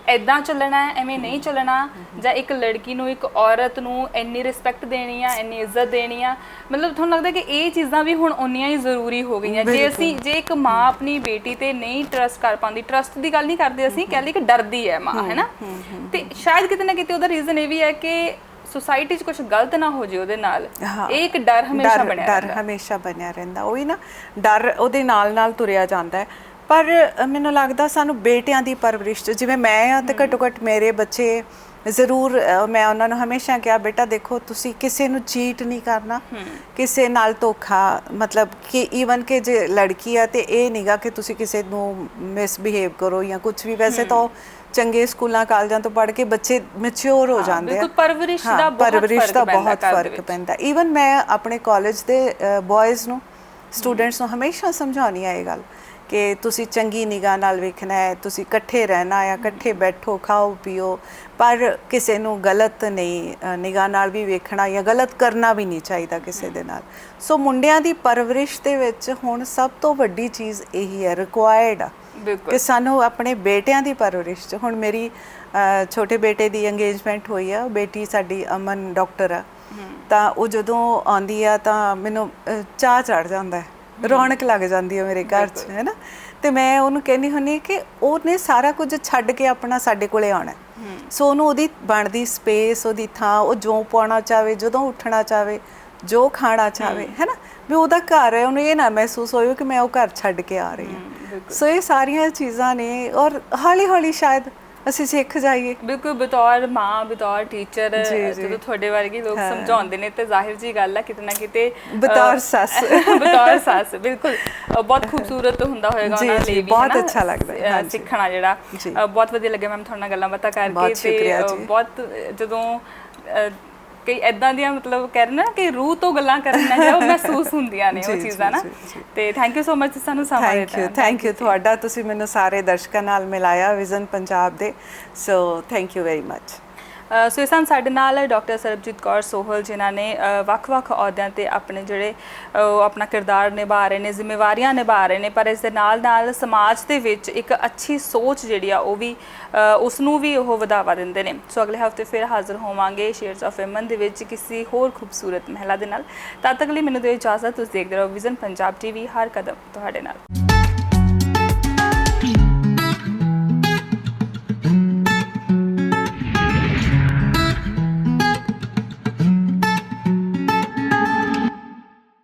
ਇੱਦਾਂ ਚੱਲਣਾ ਹੈ, ਐਵੇਂ ਨਹੀਂ ਚੱਲਣਾ, ਜਾਂ ਇੱਕ ਲੜਕੀ ਨੂੰ, ਇੱਕ ਔਰਤ ਨੂੰ ਇੰਨੀ ਰਿਸਪੈਕਟ ਦੇਣੀ ਆ, ਇੰਨੀ ਇੱਜ਼ਤ ਦੇਣੀ ਆ। ਮਤਲਬ ਤੁਹਾਨੂੰ ਲੱਗਦਾ ਕਿ ਇਹ ਚੀਜ਼ਾਂ ਵੀ ਹੁਣ ਓਨੀਆਂ ਹੀ ਜ਼ਰੂਰੀ ਹੋ ਗਈਆਂ। ਜੇ ਇੱਕ ਮਾਂ ਆਪਣੀ ਬੇਟੀ ਤੇ ਨਹੀਂ ਟਰਸਟ ਕਰ ਪਾਉਂਦੀ, ਟਰਸਟ ਦੀ ਗੱਲ ਨਹੀਂ ਕਰਦੇ ਅਸੀਂ, ਕਹਿ ਲਈ ਕਿ ਡਰਦੀ ਹੈ ਮਾਂ, ਹੈ ਨਾ, ਤੇ ਸ਼ਾਇਦ ਕਿਤੇ ਨਾ ਕਿਤੇ ਉਹਦਾ ਰੀਜ਼ਨ ਇਹ ਵੀ ਹੈ ਕਿ ਸੁਸਾਇਟੀ 'ਚ ਕੁਝ ਗਲਤ ਨਾ ਹੋ ਜੇ ਉਹਦੇ ਨਾਲ, ਹਾਂ। ਇਹ ਇੱਕ ਡਰ ਹਮੇਸ਼ਾ ਬਣਿਆ ਡਰ ਰਹਿੰਦਾ। ਹਮੇਸ਼ਾ ਬਣਿਆ ਰਹਿੰਦਾ, ਉਹੀ ਨਾ ਡਰ ਉਹਦੇ ਨਾਲ ਨਾਲ ਤੁਰਿਆ ਜਾਂਦਾ ਹੈ। ਪਰ ਮੈਨੂੰ ਲੱਗਦਾ ਸਾਨੂੰ ਬੇਟਿਆਂ ਦੀ ਪਰਵਰਿਸ਼ 'ਚ, ਜਿਵੇਂ ਮੈਂ ਆ ਤੇ ਘੱਟੋ ਘੱਟ ਮੇਰੇ ਬੱਚੇ ਜ਼ਰੂਰ ਮੈਂ ਉਹਨਾਂ ਨੂੰ ਹਮੇਸ਼ਾ ਕਿਹਾ ਬੇਟਾ ਦੇਖੋ ਤੁਸੀਂ ਕਿਸੇ ਨੂੰ ਚੀਟ ਨਹੀਂ ਕਰਨਾ, ਕਿਸੇ ਨਾਲ ਧੋਖਾ, ਮਤਲਬ ਕਿ ਈਵਨ ਕਿ ਜੇ ਲੜਕੀ ਆ ਤੇ ਇਹ ਨਹੀਂਗਾ ਕਿ ਤੁਸੀਂ ਕਿਸੇ ਨੂੰ ਮਿਸਬਿਹੇਵ ਕਰੋ ਜਾਂ ਕੁਝ ਵੀ। ਵੈਸੇ ਤਾਂ ਚੰਗੇ ਸਕੂਲਾਂ ਕਾਲਜਾਂ ਤੋਂ ਪੜ੍ਹ ਕੇ ਬੱਚੇ ਮੈਚੁਰ ਹੋ ਜਾਂਦੇ ਆ। ਬਿਲਕੁਲ ਪਰਵਰਿਸ਼ ਦਾ ਬਹੁਤ ਫਰਕ ਪੈਂਦਾ। ਈਵਨ ਮੈਂ ਆਪਣੇ ਕਾਲਜ ਦੇ ਬॉयਜ਼ ਨੂੰ, ਸਟੂਡੈਂਟਸ ਨੂੰ ਹਮੇਸ਼ਾ ਸਮਝਾਉਣੀ ਆ ਇਹ ਗੱਲ ਕਿ ਤੁਸੀਂ ਚੰਗੀ ਨਿਗਾਹ ਨਾਲ ਵੇਖਣਾ ਹੈ, ਤੁਸੀਂ ਇਕੱਠੇ ਰਹਿਣਾ ਆ, ਇਕੱਠੇ ਬੈਠੋ, ਖਾਓ ਪੀਓ, ਪਰ ਕਿਸੇ ਨੂੰ ਗਲਤ ਨਹੀਂ ਨਿਗਾਹ ਨਾਲ ਵੀ ਵੇਖਣਾ ਜਾਂ ਗਲਤ ਕਰਨਾ ਵੀ ਨਹੀਂ ਚਾਹੀਦਾ ਕਿਸੇ ਦੇ ਨਾਲ। ਸੋ ਮੁੰਡਿਆਂ ਦੀ ਪਰਵਰਿਸ਼ ਦੇ ਵਿੱਚ ਹੁਣ ਸਭ ਤੋਂ ਵੱਡੀ ਚੀਜ਼ ਇਹੀ ਹੈ, ਰਿਕੁਆਇਰਡ ਆ ਕਿ ਸਾਨੂੰ ਆਪਣੇ ਬੇਟਿਆਂ ਦੀ ਪਰਵਰਿਸ਼ 'ਚ। ਹੁਣ ਮੇਰੀ ਛੋਟੇ ਬੇਟੇ ਦੀ ਇੰਗੇਜਮੈਂਟ ਹੋਈ ਆ, ਬੇਟੀ ਸਾਡੀ ਅਮਨ ਡਾਕਟਰ ਆ, ਤਾਂ ਉਹ ਜਦੋਂ ਆਉਂਦੀ ਆ ਤਾਂ ਮੈਨੂੰ ਚਾਅ ਚੜ੍ਹ ਜਾਂਦਾ ਹੈ, ਰੌਣਕ ਲੱਗ ਜਾਂਦੀ ਹੈ ਮੇਰੇ ਘਰ 'ਚ, ਹੈ ਨਾ। ਤੇ ਮੈਂ ਉਹਨੂੰ ਕਹਿੰਦੀ ਹੁੰਦੀ ਕਿ ਉਹਨੇ ਸਾਰਾ ਕੁਝ ਛੱਡ ਕੇ ਆਪਣਾ ਸਾਡੇ ਕੋਲੇ ਆਉਣਾ। ਸੋ ਉਹਨੂੰ ਉਹਦੀ ਬਣਦੀ ਸਪੇਸ, ਉਹਦੀ ਥਾਂ, ਉਹ ਜੋ ਪਾਉਣਾ ਚਾਹਵੇ, ਜਦੋਂ ਉੱਠਣਾ ਚਾਹਵੇ, ਜੋ ਖਾਣਾ ਚਾਹਵੇ, ਹੈ ਨਾ, ਵੀ ਉਹਦਾ ਘਰ ਹੈ। ਉਹਨੂੰ ਇਹ ਨਾ ਮਹਿਸੂਸ ਹੋਵੇ ਕਿ ਮੈਂ ਉਹ ਘਰ ਛੱਡ ਕੇ ਆ ਰਹੀ ਹਾਂ। ਸੋ ਇਹ ਸਾਰੀਆਂ ਚੀਜ਼ਾਂ ਨੇ, ਔਰ ਹੌਲੀ ਹੌਲੀ ਸ਼ਾਇਦ ਅਸੀਂ ਸਿੱਖ ਜਾਈਏ। ਬਿਲਕੁਲ, ਬਤੌਰ ਮਾਂ, ਬਤੌਰ ਟੀਚਰ, ਜਦੋਂ ਤੁਹਾਡੇ ਵਰਗੇ ਲੋਕ ਸਮਝਾਉਂਦੇ ਨੇ ਤੇ ਜ਼ਾਹਿਰ ਜੀ ਗੱਲ ਆ ਕਿਤੇ ਨਾ ਕਿਤੇ ਬਤੌਰ ਸੱਸ ਬਤੌਰ ਸੱਸ ਬਿਲਕੁਲ ਬਹੁਤ ਖੂਬਸੂਰਤ ਹੁੰਦਾ ਹੋਏਗਾ ਉਹਨਾਂ ਲਈ ਵੀ। ਬਹੁਤ ਅੱਛਾ ਲੱਗਦਾ ਹੈ ਸਿੱਖਣਾ ਜਿਹੜਾ। ਬਹੁਤ ਵਧੀਆ ਲੱਗਿਆ ਮੈਮ ਤੁਹਾਡੇ ਨਾਲ ਗੱਲਾਂ ਬਾਤਾਂ ਕਰਕੇ। ਤੇ ਬਹੁਤ ਜਦੋਂ ਕਈ ਇਦਾਂ ਦੀਆਂ ਮਤਲਬ ਕਹਿ ਨਾ ਕਿ ਰੂਹ ਤੋਂ ਗੱਲਾਂ ਕਰਨ ਨਾਲ ਜਿਹੜਾ ਉਹ ਮਹਿਸੂਸ ਹੁੰਦੀਆਂ ਨੇ ਉਹ ਚੀਜ਼ਾਂ ਨਾ। ਤੇ ਥੈਂਕ ਯੂ ਸੋ ਮਚ ਸਾਨੂੰ ਸਮਾਂ ਦਿੱਤਾ। ਥੈਂਕ ਯੂ ਤੁਹਾਡਾ, ਤੁਸੀਂ ਮੈਨੂੰ ਸਾਰੇ ਦਰਸ਼ਕਾਂ ਨਾਲ ਮਿਲਾਇਆ ਵਿਜ਼ਨ ਪੰਜਾਬ ਦੇ। So thank you very much. So ਇਸ ਸਾਡੇ ਨਾਲ ਡਾਕਟਰ ਸਰਬਜੀਤ ਕੌਰ ਸੋਹਲ, ਜਿਨ੍ਹਾਂ ਨੇ ਵੱਖ-ਵੱਖ ਅਹੁਦਿਆਂ ਤੇ ਆਪਣੇ ਜਿਹੜੇ ਆਪਣਾ ਕਿਰਦਾਰ ਨਿਭਾ ਰਹੇ ਨੇ, ਜ਼ਿੰਮੇਵਾਰੀਆਂ ਨਿਭਾ ਰਹੇ ਨੇ, ਪਰ ਇਸ ਦੇ ਨਾਲ ਸਮਾਜ ਦੇ ਵਿੱਚ ਇੱਕ ਅੱਛੀ ਸੋਚ ਜਿਹੜੀ ਆ ਉਹ ਵੀ ਉਸ ਨੂੰ ਵੀ ਉਹ ਵਧਾਵਾ ਦਿੰਦੇ ਨੇ। ਸੋ ਅਗਲੇ ਹਫਤੇ ਫਿਰ ਹਾਜ਼ਰ ਹੋਵਾਂਗੇ ਸ਼ੇਡਸ ਆਫ ਵਿਮਨ ਦੇ ਵਿੱਚ ਕਿਸੇ ਹੋਰ ਖੂਬਸੂਰਤ ਮਹਿਲਾ ਦੇ ਨਾਲ। ਤਦ ਤੱਕ ਲਈ ਮੈਨੂੰ ਦਿਓ ਇਜਾਜ਼ਤ। ਤੁਸੀਂ ਦੇਖਦੇ ਰਹੋ ਵਿਜ਼ਨ ਪੰਜਾਬ ਟੀਵੀ, ਹਰ ਕਦਮ ਤੁਹਾਡੇ ਨਾਲ।